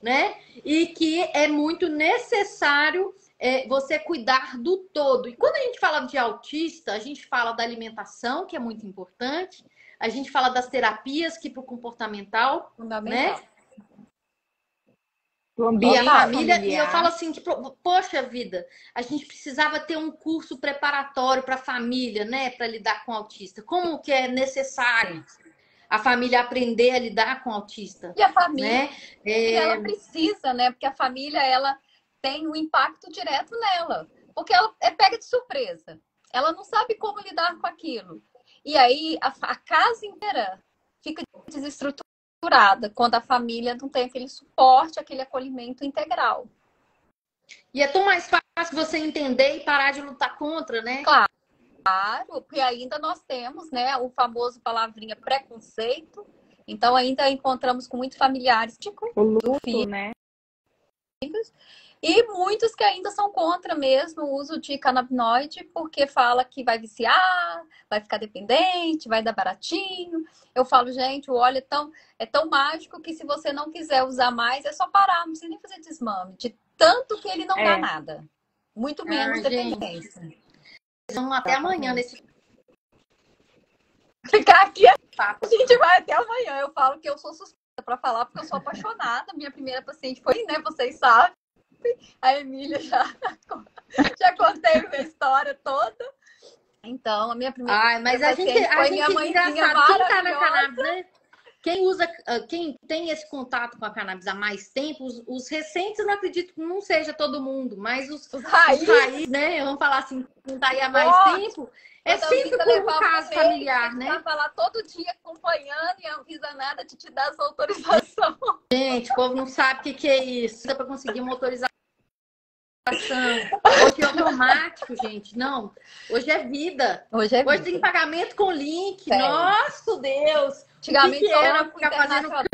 né? E que é muito necessário você cuidar do todo. E quando a gente fala de autista, a gente fala da alimentação, que é muito importante, a gente fala das terapias, que para o comportamental, né? E a família, familiar. E eu falo assim, que, poxa vida, a gente precisava ter um curso preparatório para a família, né, para lidar com o autista. Como que é necessário a família aprender a lidar com o autista? E a família, né? Ela precisa, né, porque a família, ela tem um impacto direto nela, porque ela é pega de surpresa. Ela não sabe como lidar com aquilo. E aí a casa inteira fica desestruturada quando a família não tem aquele suporte, aquele acolhimento integral. E é tão mais fácil você entender e parar de lutar contra, né? Claro, porque ainda nós temos, né, o famoso palavrinha preconceito. Então ainda encontramos com muitos familiares do filho, né? E muitos que ainda são contra mesmo o uso de canabinoide, porque fala que vai viciar, vai ficar dependente, vai dar baratinho. Eu falo, gente, o óleo é tão mágico que se você não quiser usar mais, é só parar, não precisa nem fazer desmame. De tanto que ele não dá nada. Muito menos dependência. Vamos até amanhã nesse... Ficar aqui, a gente vai até amanhã. Eu falo que eu sou suspeita para falar, porque eu sou apaixonada. Minha primeira paciente foi, né, vocês sabem. A Emília já contei a história toda. Então, a minha primeira mas a gente foi minha mãezinha maravilhosa. Quem tá na cannabis, né? Quem tem esse contato com a cannabis há mais tempo, os recentes, eu não acredito que não seja todo mundo, mas os raiz, né? Vamos falar assim, quem tá aí há mais tempo, sempre por um caso familiar, né? Tava lá todo dia acompanhando e a Anvisa nada de te dar essa autorização. Gente, o povo não sabe o que é isso. Dá para conseguir uma autorização. Hoje é automático, gente. Não, hoje é vida. Hoje tem pagamento com link. Sério? Nossa, Deus! Antigamente que era ficar fazendo campo?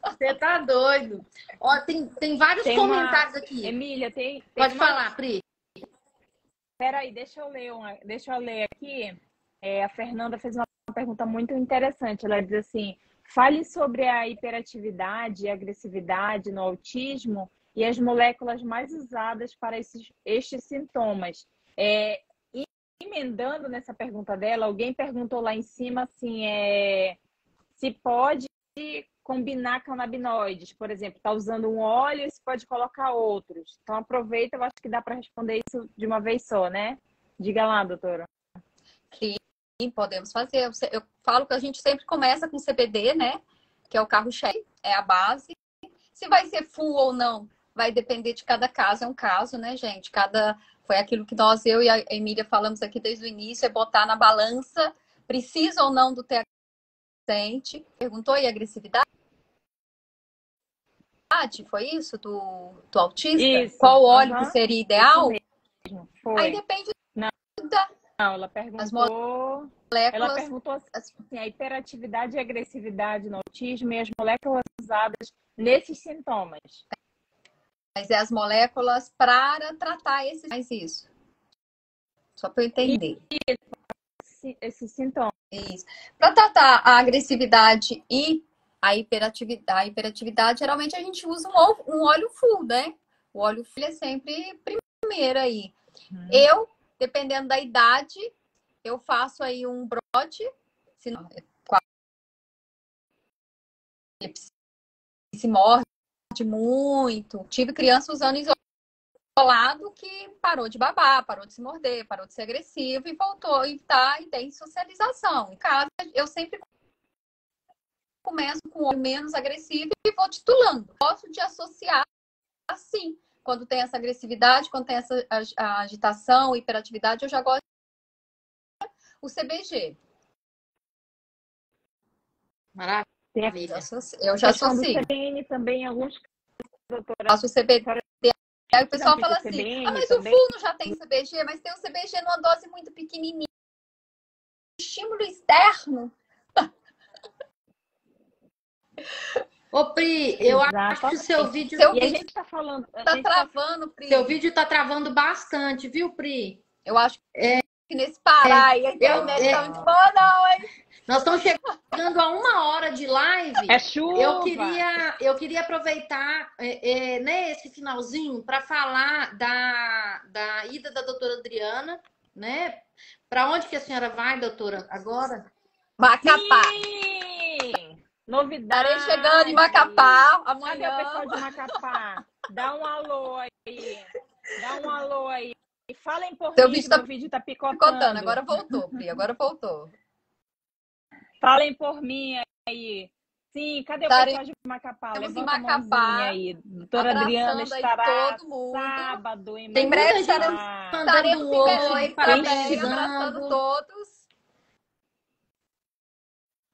Você tá doido. Ó, tem vários comentários aqui. Emília, pode falar, Pri. Peraí, deixa eu ler aqui. A Fernanda fez uma pergunta muito interessante. Ela diz assim: fale sobre a hiperatividade e agressividade no autismo e as moléculas mais usadas para estes sintomas. Emendando nessa pergunta dela, alguém perguntou lá em cima assim, se pode combinar canabinoides, por exemplo, está usando um óleo e se pode colocar outros. Então aproveita, eu acho que dá para responder isso de uma vez só, né? Diga lá, doutora. Sim, podemos fazer. Eu falo que a gente sempre começa com CBD, né? Que é o carro-chefe, é a base. Se vai ser full ou não, vai depender de cada caso, é um caso, né, gente? Foi aquilo que eu e a Emília falamos aqui desde o início, é botar na balança, precisa ou não do THC. Perguntou, e agressividade? Foi isso? Do autista? Isso. Qual óleo que seria ideal? Foi. Aí depende Não, ela perguntou assim, a hiperatividade e agressividade no autismo e as moléculas usadas nesses sintomas. Mas é as moléculas para tratar isso. Só para eu entender. Esses sintomas. Isso. Para tratar a agressividade e a hiperatividade, geralmente a gente usa um óleo full, né? O óleo full é sempre primeiro aí. Eu, dependendo da idade, eu faço aí um brote, se não, se morde muito. Tive criança usando isolado que parou de babar, parou de se morder, parou de ser agressivo e voltou e tem socialização. Em casa, eu sempre começo com o menos agressivo e vou titulando. Gosto de associar assim. Quando tem essa agressividade, quando tem essa agitação, hiperatividade, eu já gosto o CBG. Maravilha. Eu já associo. O CBN também, alguns casos, doutora. Faço o CBD. Aí o pessoal fala assim, CBN, mas também. o FUNO já tem CBG, mas tem o CBG numa dose muito pequenininha. Estímulo externo. Ô, Pri, eu acho que o seu vídeo... E a gente tá falando... Tá travando, Pri. Seu vídeo tá travando bastante, viu, Pri? Eu acho que nesse Pará aí a internet tá muito boa, não, hein? Nós estamos chegando a 1 hora de live. É chuva. Eu queria aproveitar né, esse finalzinho para falar da ida da doutora Adriana, né? Para onde que a senhora vai, doutora, agora? Macapá. Sim! Novidade. Estarei chegando em Macapá amanhã. Cadê o pessoal de Macapá? Dá um alô aí. Dá um alô aí. E falem por Seu mim, vídeo que tá meu vídeo tá picotando. Agora voltou, Pri. Agora voltou. Falem por mim aí. Sim, cadê o pessoal de Macapá? Estamos Levanta em Macapá, aí. Doutora Adriana estará todo mundo. sábado em Tem breve Macapá. estaremos um oi, parabéns, abraçando todos.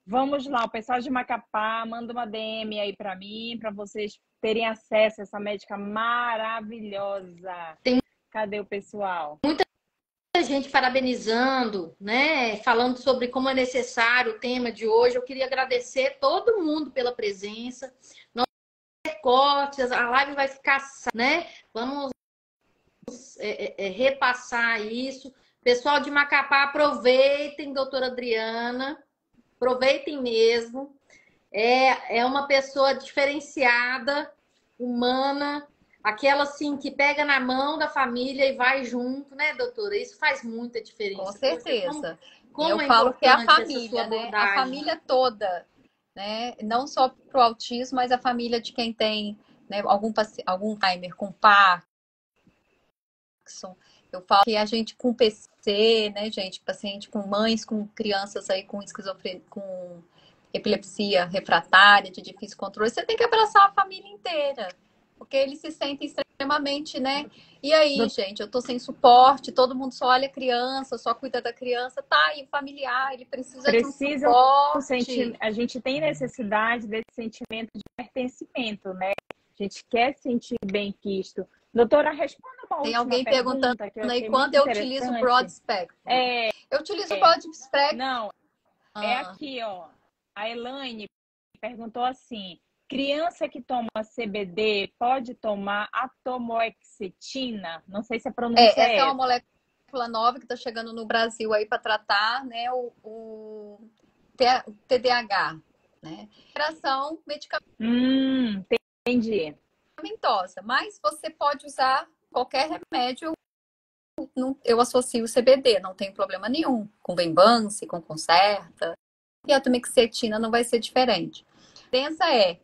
Vamos lá, o pessoal de Macapá, manda uma DM aí para mim, para vocês terem acesso a essa médica maravilhosa. Cadê o pessoal? Muita gente parabenizando, né? Falando sobre como é necessário o tema de hoje. Eu queria agradecer todo mundo pela presença. Não cortes, a live vai ficar, né? Vamos repassar isso. Pessoal de Macapá, aproveitem, doutora Adriana. Aproveitem mesmo. É uma pessoa diferenciada, humana, aquela assim que pega na mão da família e vai junto, né, doutora? Isso faz muita diferença. Com certeza. Como eu falo que é a família, né? A família toda, né? Não só para o autismo, mas a família de quem tem, né, algum Alzheimer com Parkinson. Eu falo que a gente com PC, né, gente, paciente com mães, com crianças aí com esquizofrenia, com epilepsia refratária, de difícil controle, você tem que abraçar a família inteira, porque eles se sentem extremamente, né? E aí, gente, eu tô sem suporte, todo mundo só olha a criança, só cuida da criança, tá aí o familiar, ele precisa de um suporte. A gente tem necessidade desse sentimento de pertencimento, né? A gente quer sentir bem quisto. Doutora, responda uma Tem última alguém pergunta, perguntando aí quando eu utilizo o Broad Spectrum. Eu utilizo o Broad Spectrum. Não, é aqui, ó. A Elaine perguntou assim: criança que toma CBD pode tomar atomoxetina? Não sei se a pronúncia essa é uma molécula nova que está chegando no Brasil aí para tratar, né, o TDAH, né? Operação medicamentosa. Entendi. Mas você pode usar qualquer remédio. Eu associo o CBD, não tem problema nenhum. Com Venvance, com Concerta. E a atomoxetina não vai ser diferente. A diferença é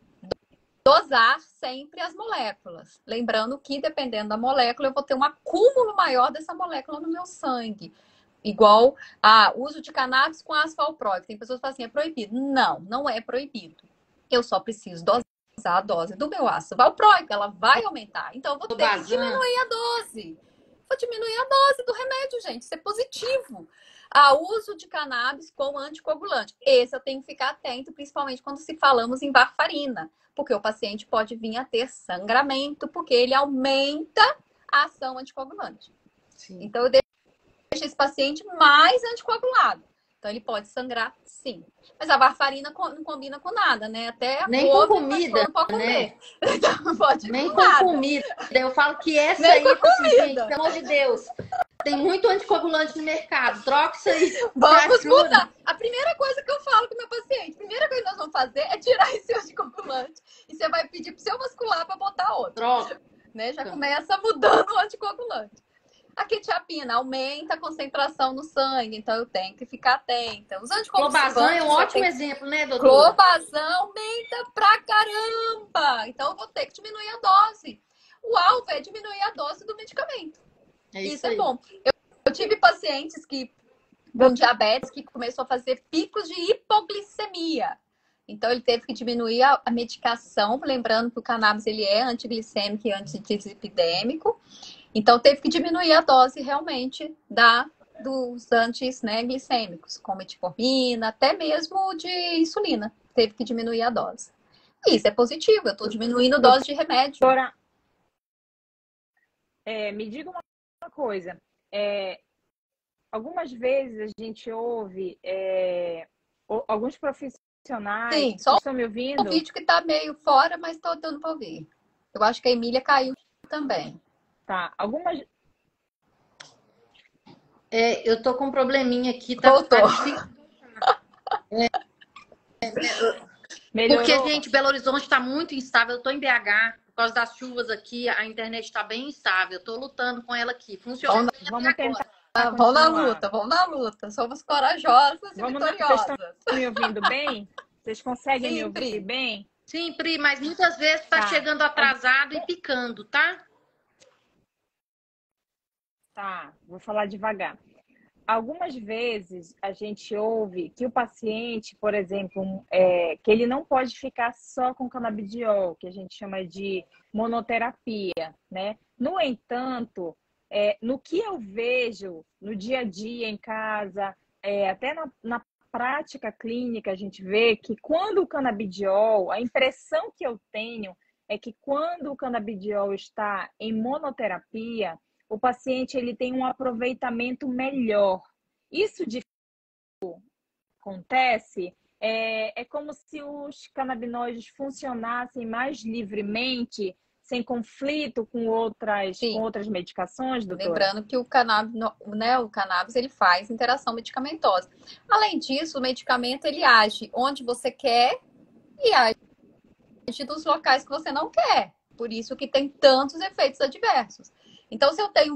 dosar sempre as moléculas. Lembrando que, dependendo da molécula, eu vou ter um acúmulo maior dessa molécula no meu sangue. Igual uso de cannabis com ácido valproico. Tem pessoas que falam assim, é proibido. Não, não é proibido. Eu só preciso dosar a dose do meu ácido valproico. Ela vai aumentar. Então, eu vou ter que diminuir a dose. Vou diminuir a dose do remédio, gente. Isso é positivo. Uso de cannabis com anticoagulante. Esse eu tenho que ficar atento, principalmente quando se falamos em varfarina. Porque o paciente pode vir a ter sangramento, porque ele aumenta a ação anticoagulante. Sim. Então, eu deixo esse paciente mais anticoagulado. Então ele pode sangrar, sim. Mas a varfarina não combina com nada, né? Até Nem com comida, não pode né? comer. Então não pode Nem com com nada. comida. Eu falo que essa Nem aí, com tipo assim, gente, comida. pelo amor de Deus, tem muito anticoagulante no mercado. Troca isso aí. que Vamos ajuda. mudar. A primeira coisa que eu falo com o meu paciente, a primeira coisa que nós vamos fazer é tirar esse anticoagulante. E você vai pedir pro seu vascular para botar outro. Troca. Né? Já começa mudando o anticoagulante. A quetiapina aumenta a concentração no sangue, então eu tenho que ficar atenta. Os anticonvulsivantes... Clobazam é um ótimo tem... exemplo, né, doutora? Clobazam aumenta pra caramba! Então eu vou ter que diminuir a dose. O alvo é diminuir a dose do medicamento. Isso é bom. Eu tive pacientes com diabetes que começou a fazer picos de hipoglicemia. Então ele teve que diminuir a medicação, lembrando que o cannabis ele é antiglicêmico e antidislipidêmico. Então teve que diminuir a dose realmente dos antis, né, glicêmicos, como metformina, até mesmo de insulina. Teve que diminuir a dose. Isso é positivo, eu estou diminuindo a dose de remédio. Doutora, me diga uma coisa. Algumas vezes a gente ouve alguns profissionais. Sim, só estão me ouvindo? O vídeo que está meio fora, mas estou dando para ouvir. Eu acho que a Emília caiu também. Tá. Eu tô com um probleminha aqui. Tá, Voltou. Porque, gente, Belo Horizonte está muito instável. Eu tô em BH. Por causa das chuvas aqui, a internet está bem instável. Eu tô lutando com ela aqui. Funciona. Vamos tentar. Vamos na luta. Somos corajosas e vitoriosas. Vocês estão me ouvindo bem? Vocês conseguem Sim, me ouvir Pri. bem? Sim, Pri, mas muitas vezes tá chegando atrasado e picando, tá? Tá, vou falar devagar. Algumas vezes a gente ouve que o paciente, por exemplo, que ele não pode ficar só com canabidiol, que a gente chama de monoterapia, né? No entanto, no que eu vejo no dia a dia em casa, até na prática clínica, a gente vê que quando o canabidiol, a impressão que eu tenho é que quando o canabidiol está em monoterapia, o paciente ele tem um aproveitamento melhor. Isso de acontece, é como se os canabinoides funcionassem mais livremente, sem conflito com outras medicações, doutora? Lembrando que o cannabis ele faz interação medicamentosa. Além disso, o medicamento ele age onde você quer e age dos locais que você não quer. Por isso que tem tantos efeitos adversos. Então, se eu tenho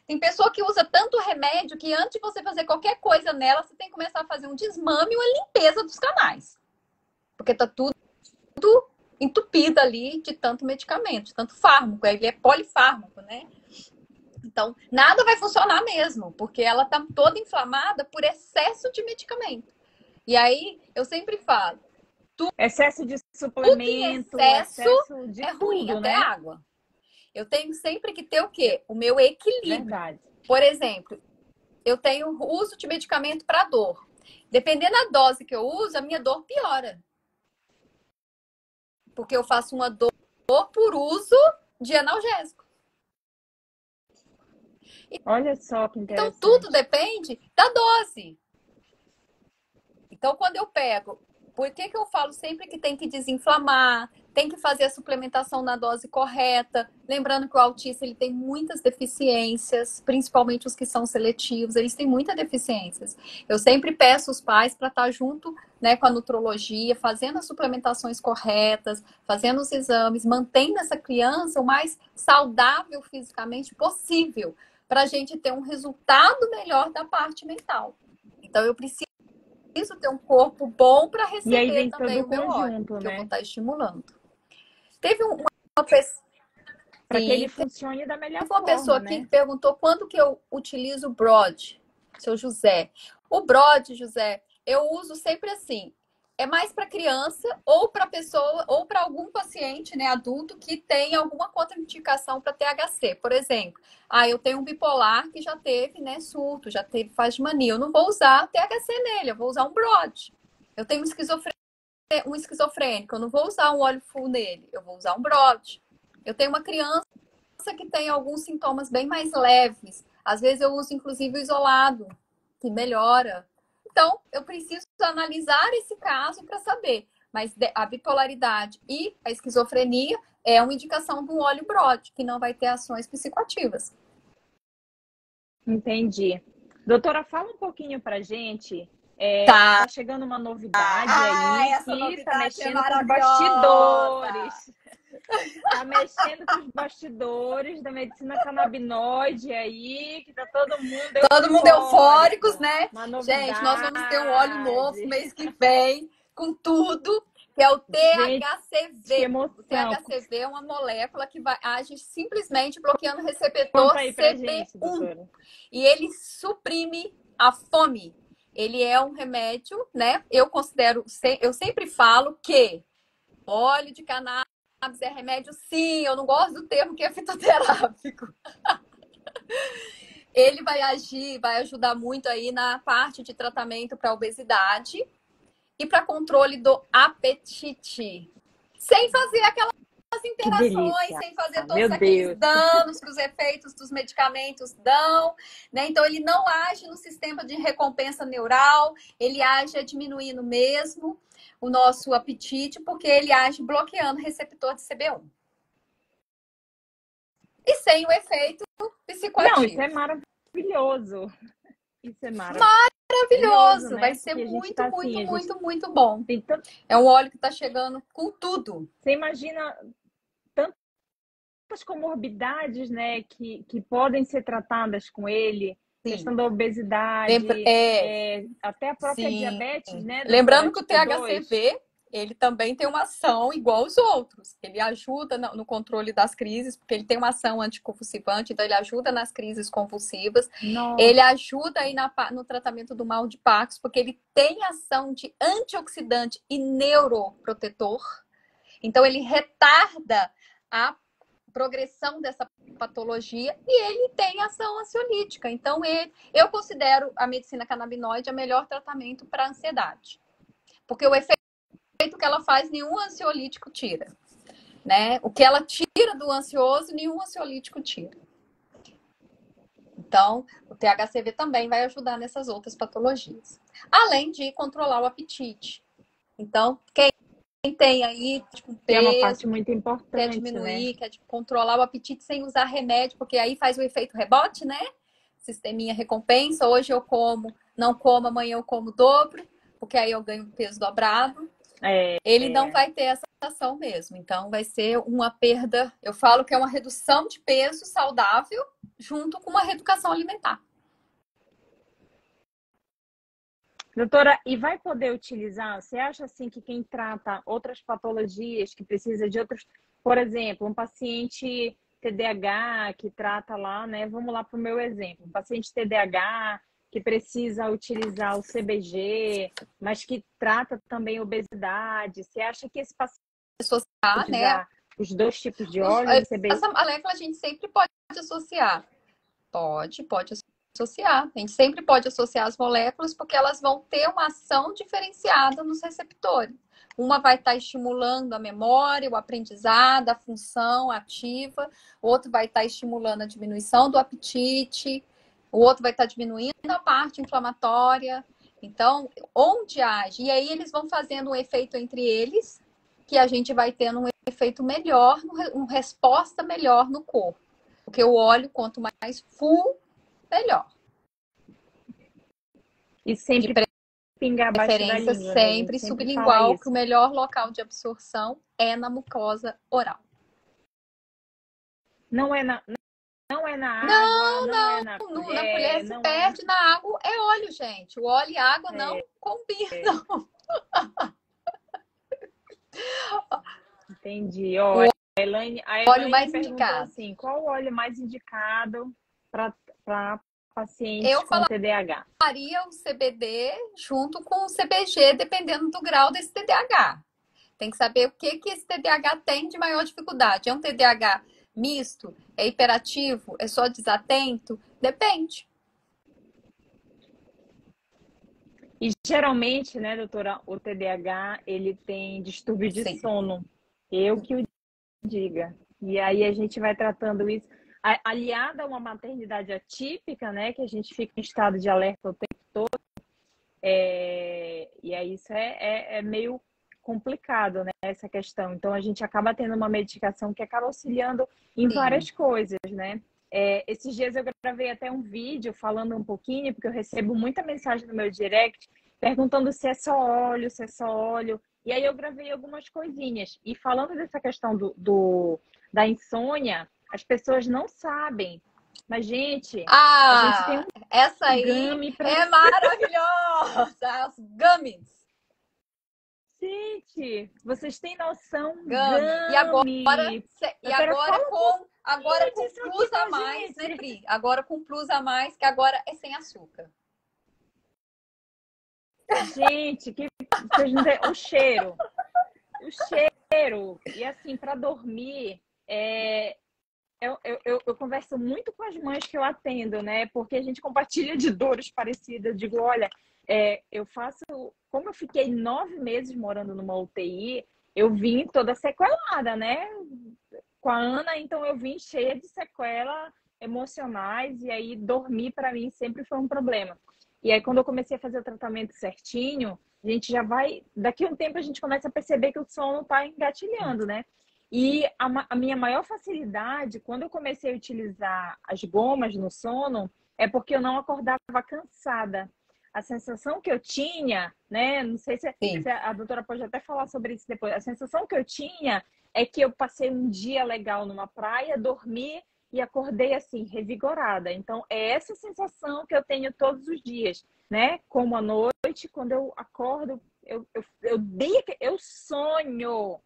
tem pessoa que usa tanto remédio que antes de você fazer qualquer coisa nela, você tem que começar a fazer um desmame e uma limpeza dos canais. Porque tá tudo entupido ali de tanto medicamento, de tanto fármaco. Ele é polifármaco, né? Então, nada vai funcionar mesmo, porque ela tá toda inflamada por excesso de medicamento. E aí, eu sempre falo, excesso de suplemento, excesso de tudo, ruim, né? até água. Eu tenho sempre que ter o quê? O meu equilíbrio. Verdade. Por exemplo, eu tenho uso de medicamento para dor. Dependendo da dose que eu uso, a minha dor piora. Porque eu faço uma dor por uso de analgésico. Olha só que interessante. Então, tudo depende da dose. Então, quando eu pego... Por que eu falo sempre que tem que desinflamar, tem que fazer a suplementação na dose correta? Lembrando que o autista ele tem muitas deficiências, principalmente os que são seletivos, eles têm muitas deficiências. Eu sempre peço os pais para estar junto, né, com a nutrologia, fazendo as suplementações corretas, fazendo os exames, mantendo essa criança o mais saudável fisicamente possível, para a gente ter um resultado melhor da parte mental. Então, eu preciso ter um corpo bom para receber também o meu óleo, que eu vou estar estimulando. Teve uma pessoa... Para que ele funcione da melhor forma, uma pessoa né? aqui que perguntou quando que eu utilizo o Broad, seu José. O Broad, José, eu uso sempre assim. É mais para criança ou para pessoa ou para algum paciente, né, adulto que tem alguma contraindicação para THC. Por exemplo, eu tenho um bipolar que já teve, né, surto, já teve fase de mania. Eu não vou usar THC nele, eu vou usar um Broad. Eu tenho um esquizofrênico, eu não vou usar um óleo full nele, eu vou usar um Broad. Eu tenho uma criança que tem alguns sintomas bem mais leves. Às vezes eu uso inclusive o isolado. que melhora. Então, eu preciso analisar esse caso para saber. Mas a bipolaridade e a esquizofrenia é uma indicação de um óleo Brod, que não vai ter ações psicoativas. Entendi. Doutora, fala um pouquinho pra gente. Tá. Tá chegando uma novidade aí essa que novidade tá mexendo com os maravilhosa! bastidores. Tá mexendo com os bastidores da medicina canabinoide aí, que tá todo mundo Eufóricos, né? Uma Gente, nós vamos ter um óleo novo novidade. mês que vem, com tudo, que é o Gente, que THCV. O emoção. THCV é uma molécula que age simplesmente bloqueando o receptor Conta aí pra gente, CB1. doutora. E ele suprime a fome. Ele é um remédio, né? Eu sempre falo que óleo de cannabis é remédio, sim. Eu não gosto do termo que é fitoterápico. Ele vai ajudar muito aí na parte de tratamento para obesidade e para controle do apetite. Sem fazer aquelas interações, sem fazer todos aqueles danos que os efeitos dos medicamentos dão, né? Então, ele não age no sistema de recompensa neural, ele age diminuindo mesmo o nosso apetite, porque ele age bloqueando o receptor de CB1. E sem o efeito psicoativo. Não, isso é maravilhoso. Isso é maravilhoso. Né? Vai ser muito bom. É um óleo que está chegando com tudo. Você imagina tantas comorbidades, né, que podem ser tratadas com ele. Sim. Questão da obesidade, até a própria diabetes, né? Lembrando que o THCV, ele também tem uma ação igual aos outros. Ele ajuda no controle das crises, porque ele tem uma ação anticonvulsivante, então ele ajuda nas crises convulsivas. Nossa. Ele ajuda aí no tratamento do mal de Parkinson, porque ele tem ação de antioxidante e neuroprotetor. Então, ele retarda a progressão dessa patologia e ele tem ação ansiolítica. Então, eu considero a medicina canabinoide o melhor tratamento para ansiedade. Porque o efeito que ela faz, nenhum ansiolítico tira. Né? O que ela tira do ansioso, nenhum ansiolítico tira. Então, o THCV também vai ajudar nessas outras patologias. Além de controlar o apetite. Então, quem tem aí, tipo, peso, é uma parte muito importante, quer diminuir, quer controlar o apetite sem usar remédio, porque aí faz o efeito rebote, né? Sisteminha recompensa. Hoje eu não como, amanhã eu como o dobro, porque aí eu ganho peso dobrado. Ele não vai ter essa ação mesmo. Então, vai ser uma perda. Eu falo que é uma redução de peso saudável junto com uma reeducação alimentar. Doutora, e vai poder utilizar? Você acha assim que quem trata outras patologias, que precisa de outros, por exemplo, um paciente TDAH que trata lá, né? Vamos lá para o meu exemplo. Um paciente TDAH que precisa utilizar o CBG, mas que trata também obesidade. Você acha que esse paciente pode usar os dois tipos de óleo? Essa molécula a gente sempre pode associar. Pode associar. A gente sempre pode associar as moléculas porque elas vão ter uma ação diferenciada nos receptores. Uma vai estar estimulando a memória, o aprendizado, a função ativa. O outro vai estar estimulando a diminuição do apetite. O outro vai estar diminuindo a parte inflamatória. Então, onde age? E aí eles vão fazendo um efeito entre eles, que a gente vai tendo um efeito melhor, uma resposta melhor no corpo. Porque o óleo, quanto mais full, melhor. E sempre pingar abaixo da língua, sempre sublingual, que o melhor local de absorção é na mucosa oral. Não é na água, não é na colher. Na colher se perde, na água é óleo, gente. O óleo e a água não combinam. Entendi. Olha, a Elaine mais perguntou indicado. Assim, qual o óleo mais indicado para pacientes com TDAH? Eu faria o CBD junto com o CBG, dependendo do grau desse TDAH. Tem que saber o que esse TDAH tem de maior dificuldade. É um TDAH misto? É hiperativo? É só desatento? Depende. E geralmente, né, doutora, o TDAH, ele tem distúrbio de sono. Eu que o diga. E aí a gente vai tratando isso, aliada a uma maternidade atípica, né, que a gente fica em estado de alerta o tempo todo. E aí isso é meio complicado, né, essa questão. Então, a gente acaba tendo uma medicação que acaba auxiliando em várias coisas, né? Esses dias eu gravei até um vídeo falando um pouquinho, porque eu recebo muita mensagem no meu direct perguntando se é só óleo, se é só óleo. E aí eu gravei algumas coisinhas. E falando dessa questão da insônia, as pessoas não sabem. Mas, gente, a gente tem um essa aí gummy pra... é maravilhosa! As gummies. Gente, vocês têm noção? Gummy. Agora com plus a mais, né, Pri? Agora com plus a mais, que agora é sem açúcar. Gente, que vocês não têm... o cheiro. E assim, para dormir, eu converso muito com as mães que eu atendo, né? Porque a gente compartilha de dores parecidas. Eu digo, olha, eu faço... Como eu fiquei 9 meses morando numa UTI, eu vim toda sequelada, né? Com a Ana, então eu vim cheia de sequelas emocionais. E aí, dormir para mim sempre foi um problema. E aí, quando eu comecei a fazer o tratamento certinho, a gente já vai... Daqui a um tempo, a gente começa a perceber que o sono está engatilhando, né? E a minha maior facilidade, quando eu comecei a utilizar as gomas no sono, é porque eu não acordava cansada. A sensação que eu tinha, né? Não sei se a doutora pode até falar sobre isso depois. A sensação que eu tinha é que eu passei um dia legal numa praia, dormi e acordei assim, revigorada. Então, é essa sensação que eu tenho todos os dias, né? Como à noite, quando eu acordo, eu sonho.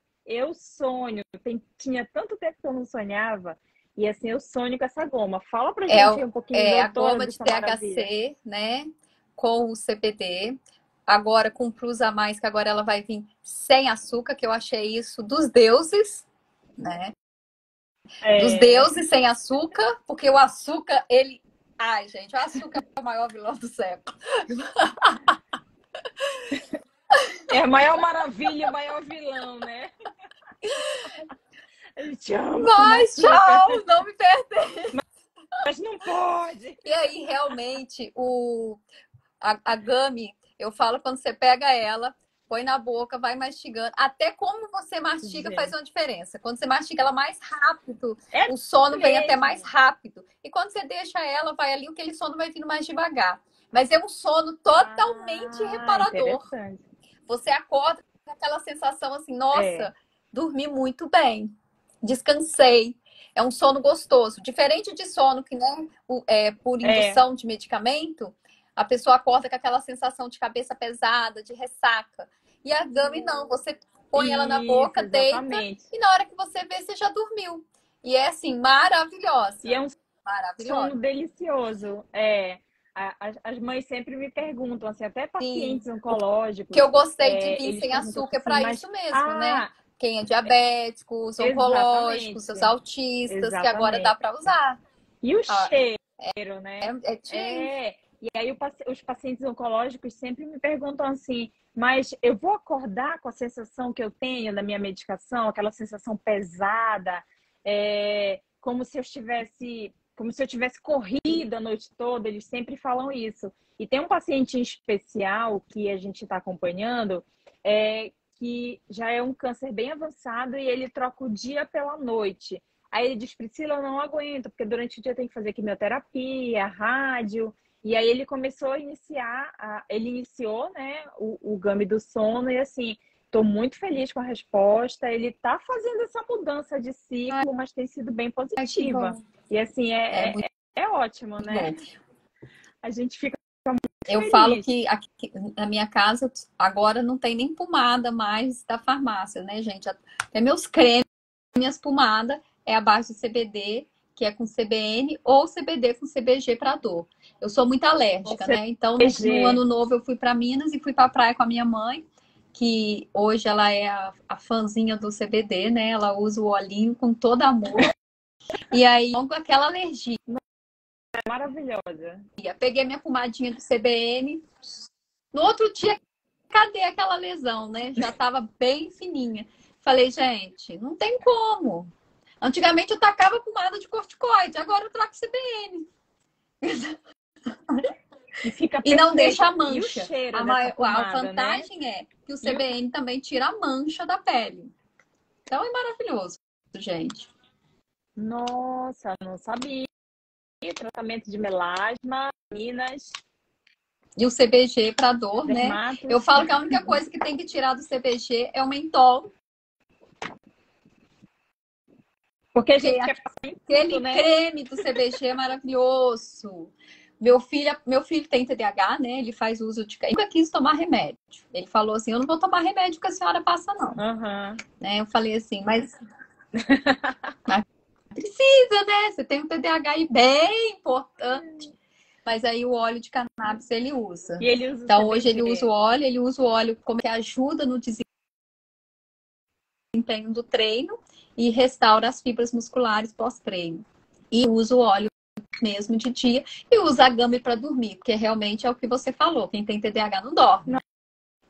Tinha tanto tempo que eu não sonhava. E assim, eu sonho com essa goma. Fala pra gente um pouquinho, doutora, a goma de THC, maravilha. né? Com o CBD. Agora com plus a mais, que agora ela vai vir sem açúcar, que eu achei isso dos deuses, né? Dos deuses sem açúcar, porque o açúcar, ele... Ai, gente, o açúcar é o maior vilão do século. É a maior maravilha, o maior vilão, né? A gente ama. Mas tchau, não me pertence. Mas não pode. E aí, realmente, a gummy, eu falo quando você pega ela, põe na boca, vai mastigando. Até como você mastiga faz uma diferença. Quando você mastiga ela mais rápido, o sono vem até mais rápido. E quando você deixa ela, vai ali, aquele sono vai vindo mais devagar. Mas é um sono totalmente reparador. Você acorda com aquela sensação assim, nossa, dormi muito bem, descansei. É um sono gostoso. Diferente de sono que, né, por indução de medicamento, a pessoa acorda com aquela sensação de cabeça pesada, de ressaca. E a gummy não, você põe ela na boca, exatamente. Deita, e na hora que você vê, você já dormiu. E é assim, maravilhosa. E é um sono delicioso. As mães sempre me perguntam, assim, até pacientes oncológicos. Que eu gostei de vir sem açúcar assim, para isso mesmo, né? Quem é diabético, os oncológicos, os autistas, que agora dá para usar. E o cheiro, né? Cheiro. E aí os pacientes oncológicos sempre me perguntam assim, mas eu vou acordar com a sensação que eu tenho da minha medicação, aquela sensação pesada, como se eu tivesse corrido a noite toda. Eles sempre falam isso. E tem um paciente em especial que a gente está acompanhando, que já é um câncer bem avançado e ele troca o dia pela noite. Aí ele diz, Priscila, eu não aguento, porque durante o dia tem que fazer quimioterapia, rádio. E aí ele começou a ele iniciou, né, o gummy do sono. E assim, estou muito feliz com a resposta. Ele está fazendo essa mudança de ciclo, mas tem sido bem positiva. E assim, é ótimo, né? A gente fica muito feliz. Eu falo que aqui na minha casa agora não tem nem pomada mais da farmácia, né, gente? Até meus cremes, minhas pomadas é a base de CBD, que é com CBN, ou CBD com CBG para dor. Eu sou muito alérgica, né? Então, no ano novo eu fui para Minas e fui para a praia com a minha mãe, que hoje ela é a fãzinha do CBD, né? Ela usa o olhinho com todo amor. E aí, com aquela alergia. É maravilhosa. Peguei minha pomadinha do CBN. No outro dia, cadê aquela lesão, né? Já estava bem fininha. Falei, gente, não tem como. Antigamente eu tacava pomada de corticoide, agora eu trago CBN. E fica E não perfeito. deixa a E o mancha. cheiro A dessa pomada, vantagem é que o CBN também tira a mancha da pele. Então é maravilhoso, gente. Nossa, não sabia. Tratamento de melasma, meninas, E o CBG para dor, né? dermatos. Eu falo que a única coisa que tem que tirar do CBG é o mentol. Porque a gente quer passar em Aquele tudo, né? creme do CBG é maravilhoso. Meu filho tem TDAH, né? Ele faz uso de... Ele nunca quis tomar remédio. Ele falou assim, eu não vou tomar remédio que a senhora passa, não. Uhum. Né? Eu falei assim, mas precisa, né? Você tem um TDAH aí bem importante. Mas aí o óleo de cannabis ele usa. E ele usa Então o hoje CBG. ele usa o óleo como que ajuda no desempenho do treino e restaura as fibras musculares pós-treino. E usa o óleo mesmo de dia e usa a Gami para dormir, porque realmente é o que você falou, quem tem TDAH não dorme. Não.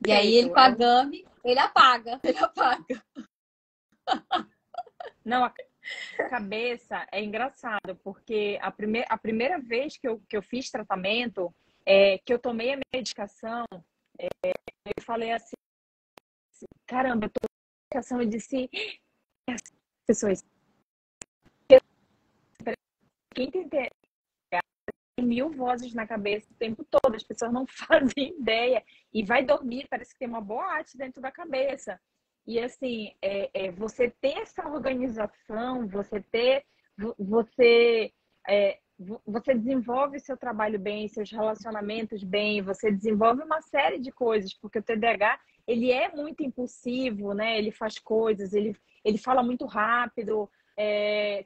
E aí ele com a Gami, ele apaga. Não, a cabeça é engraçado, porque a primeira vez que eu fiz tratamento, que eu tomei a medicação, eu falei assim, caramba, eu tô com medicação, eu disse, as pessoas, quem tem mil vozes na cabeça o tempo todo, as pessoas não fazem ideia, e vai dormir, parece que tem uma boate dentro da cabeça. E assim, você ter essa organização, você desenvolve seu trabalho bem, seus relacionamentos bem, você desenvolve uma série de coisas, porque o TDAH, ele é muito impulsivo, né? Ele faz coisas, ele fala muito rápido,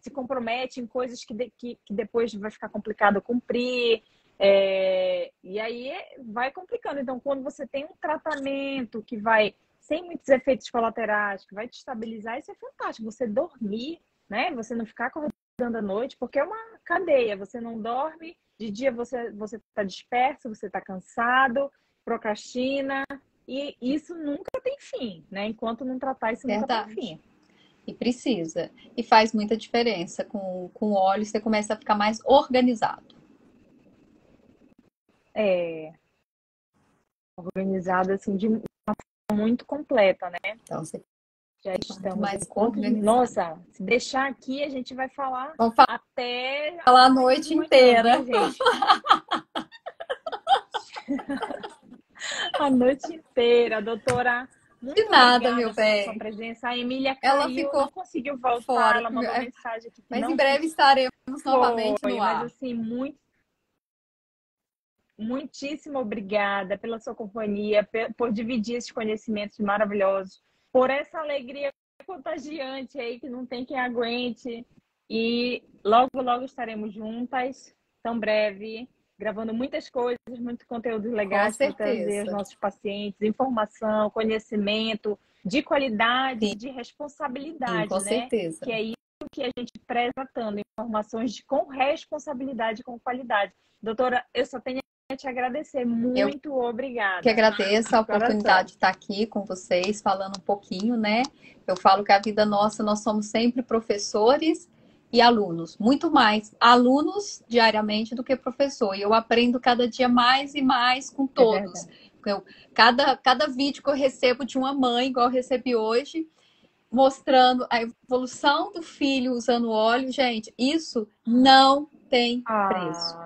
se compromete em coisas que depois vai ficar complicado cumprir, e aí vai complicando. Então, quando você tem um tratamento que vai sem muitos efeitos colaterais, que vai te estabilizar, isso é fantástico. Você dormir, né? Você não ficar acordando à noite, porque é uma cadeia. Você não dorme, de dia você está disperso, você está cansado, procrastina, e isso nunca tem fim, né? Enquanto não tratar, isso nunca tem fim. E precisa. E faz muita diferença. Com óleo, você começa a ficar mais organizado. Organizado, assim, de uma forma muito completa, né? Então, você já estamos mais organizado. Nossa, se deixar aqui, a gente vai falar até a noite inteira. Manhã, gente. A noite inteira, doutora. Muito de nada, obrigada meu bem. pela sua presença. A Emília caiu, ela ficou não conseguiu voltar, fora. Ela mandou mensagem aqui. Mas em breve estaremos novamente no ar. Mas assim, muitíssimo obrigada pela sua companhia, por dividir esses conhecimentos maravilhosos, por essa alegria contagiante aí que não tem quem aguente. E logo, logo estaremos juntas, tão breve, gravando muitas coisas, muito conteúdo legais para trazer aos nossos pacientes, informação, conhecimento, de qualidade, sim, de responsabilidade, sim, com certeza. Que é isso que a gente preza tanto, informações com responsabilidade, com qualidade. Doutora, eu só tenho a te agradecer, muito obrigada. Que agradeço a oportunidade de estar aqui com vocês, falando um pouquinho, né? Eu falo que a vida nossa, nós somos sempre professores e alunos, muito mais alunos diariamente do que professor. E eu aprendo cada dia mais e mais com todos. Cada vídeo que eu recebo de uma mãe, igual eu recebi hoje, mostrando a evolução do filho usando óleo, gente, isso não tem preço.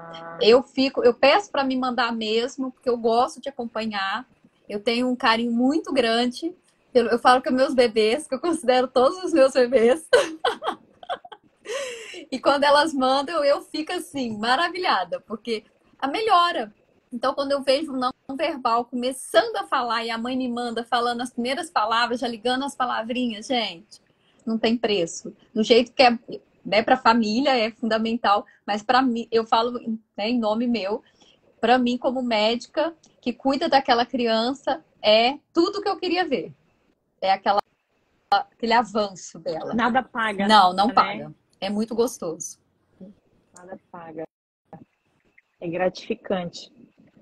Eu peço para me mandar mesmo, porque eu gosto de acompanhar. Eu tenho um carinho muito grande. Eu falo que meus bebês, que eu considero todos os meus bebês. E quando elas mandam, eu fico assim, maravilhada, porque a melhora. Então, quando eu vejo um não verbal começando a falar e a mãe me manda falando as primeiras palavras, já ligando as palavrinhas, gente, não tem preço. Do jeito que é, né, para a família é fundamental, mas para mim, eu falo, né, em nome meu, para mim como médica que cuida daquela criança, é tudo que eu queria ver. É aquele avanço dela. Nada paga. Não paga. É muito gostoso. Nada paga. É gratificante.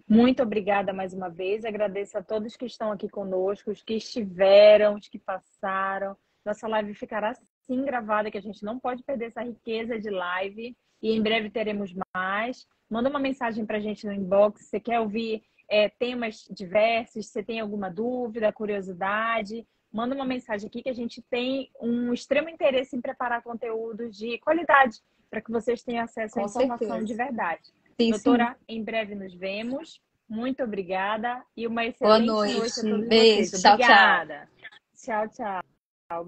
Muito obrigada mais uma vez. Agradeço a todos que estão aqui conosco, os que estiveram, os que passaram. Nossa live ficará assim gravada, que a gente não pode perder essa riqueza de live. E em breve teremos mais. Manda uma mensagem para a gente no inbox. Se você quer ouvir temas diversos, se você tem alguma dúvida, curiosidade, manda uma mensagem aqui que a gente tem um extremo interesse em preparar conteúdos de qualidade para que vocês tenham acesso à Com informação de certeza. verdade. Sim, Doutora, sim. em breve nos vemos. Muito obrigada e uma Boa excelente noite a noite. todos vocês. Beijo. Tchau, tchau. Obrigada. Tchau, tchau.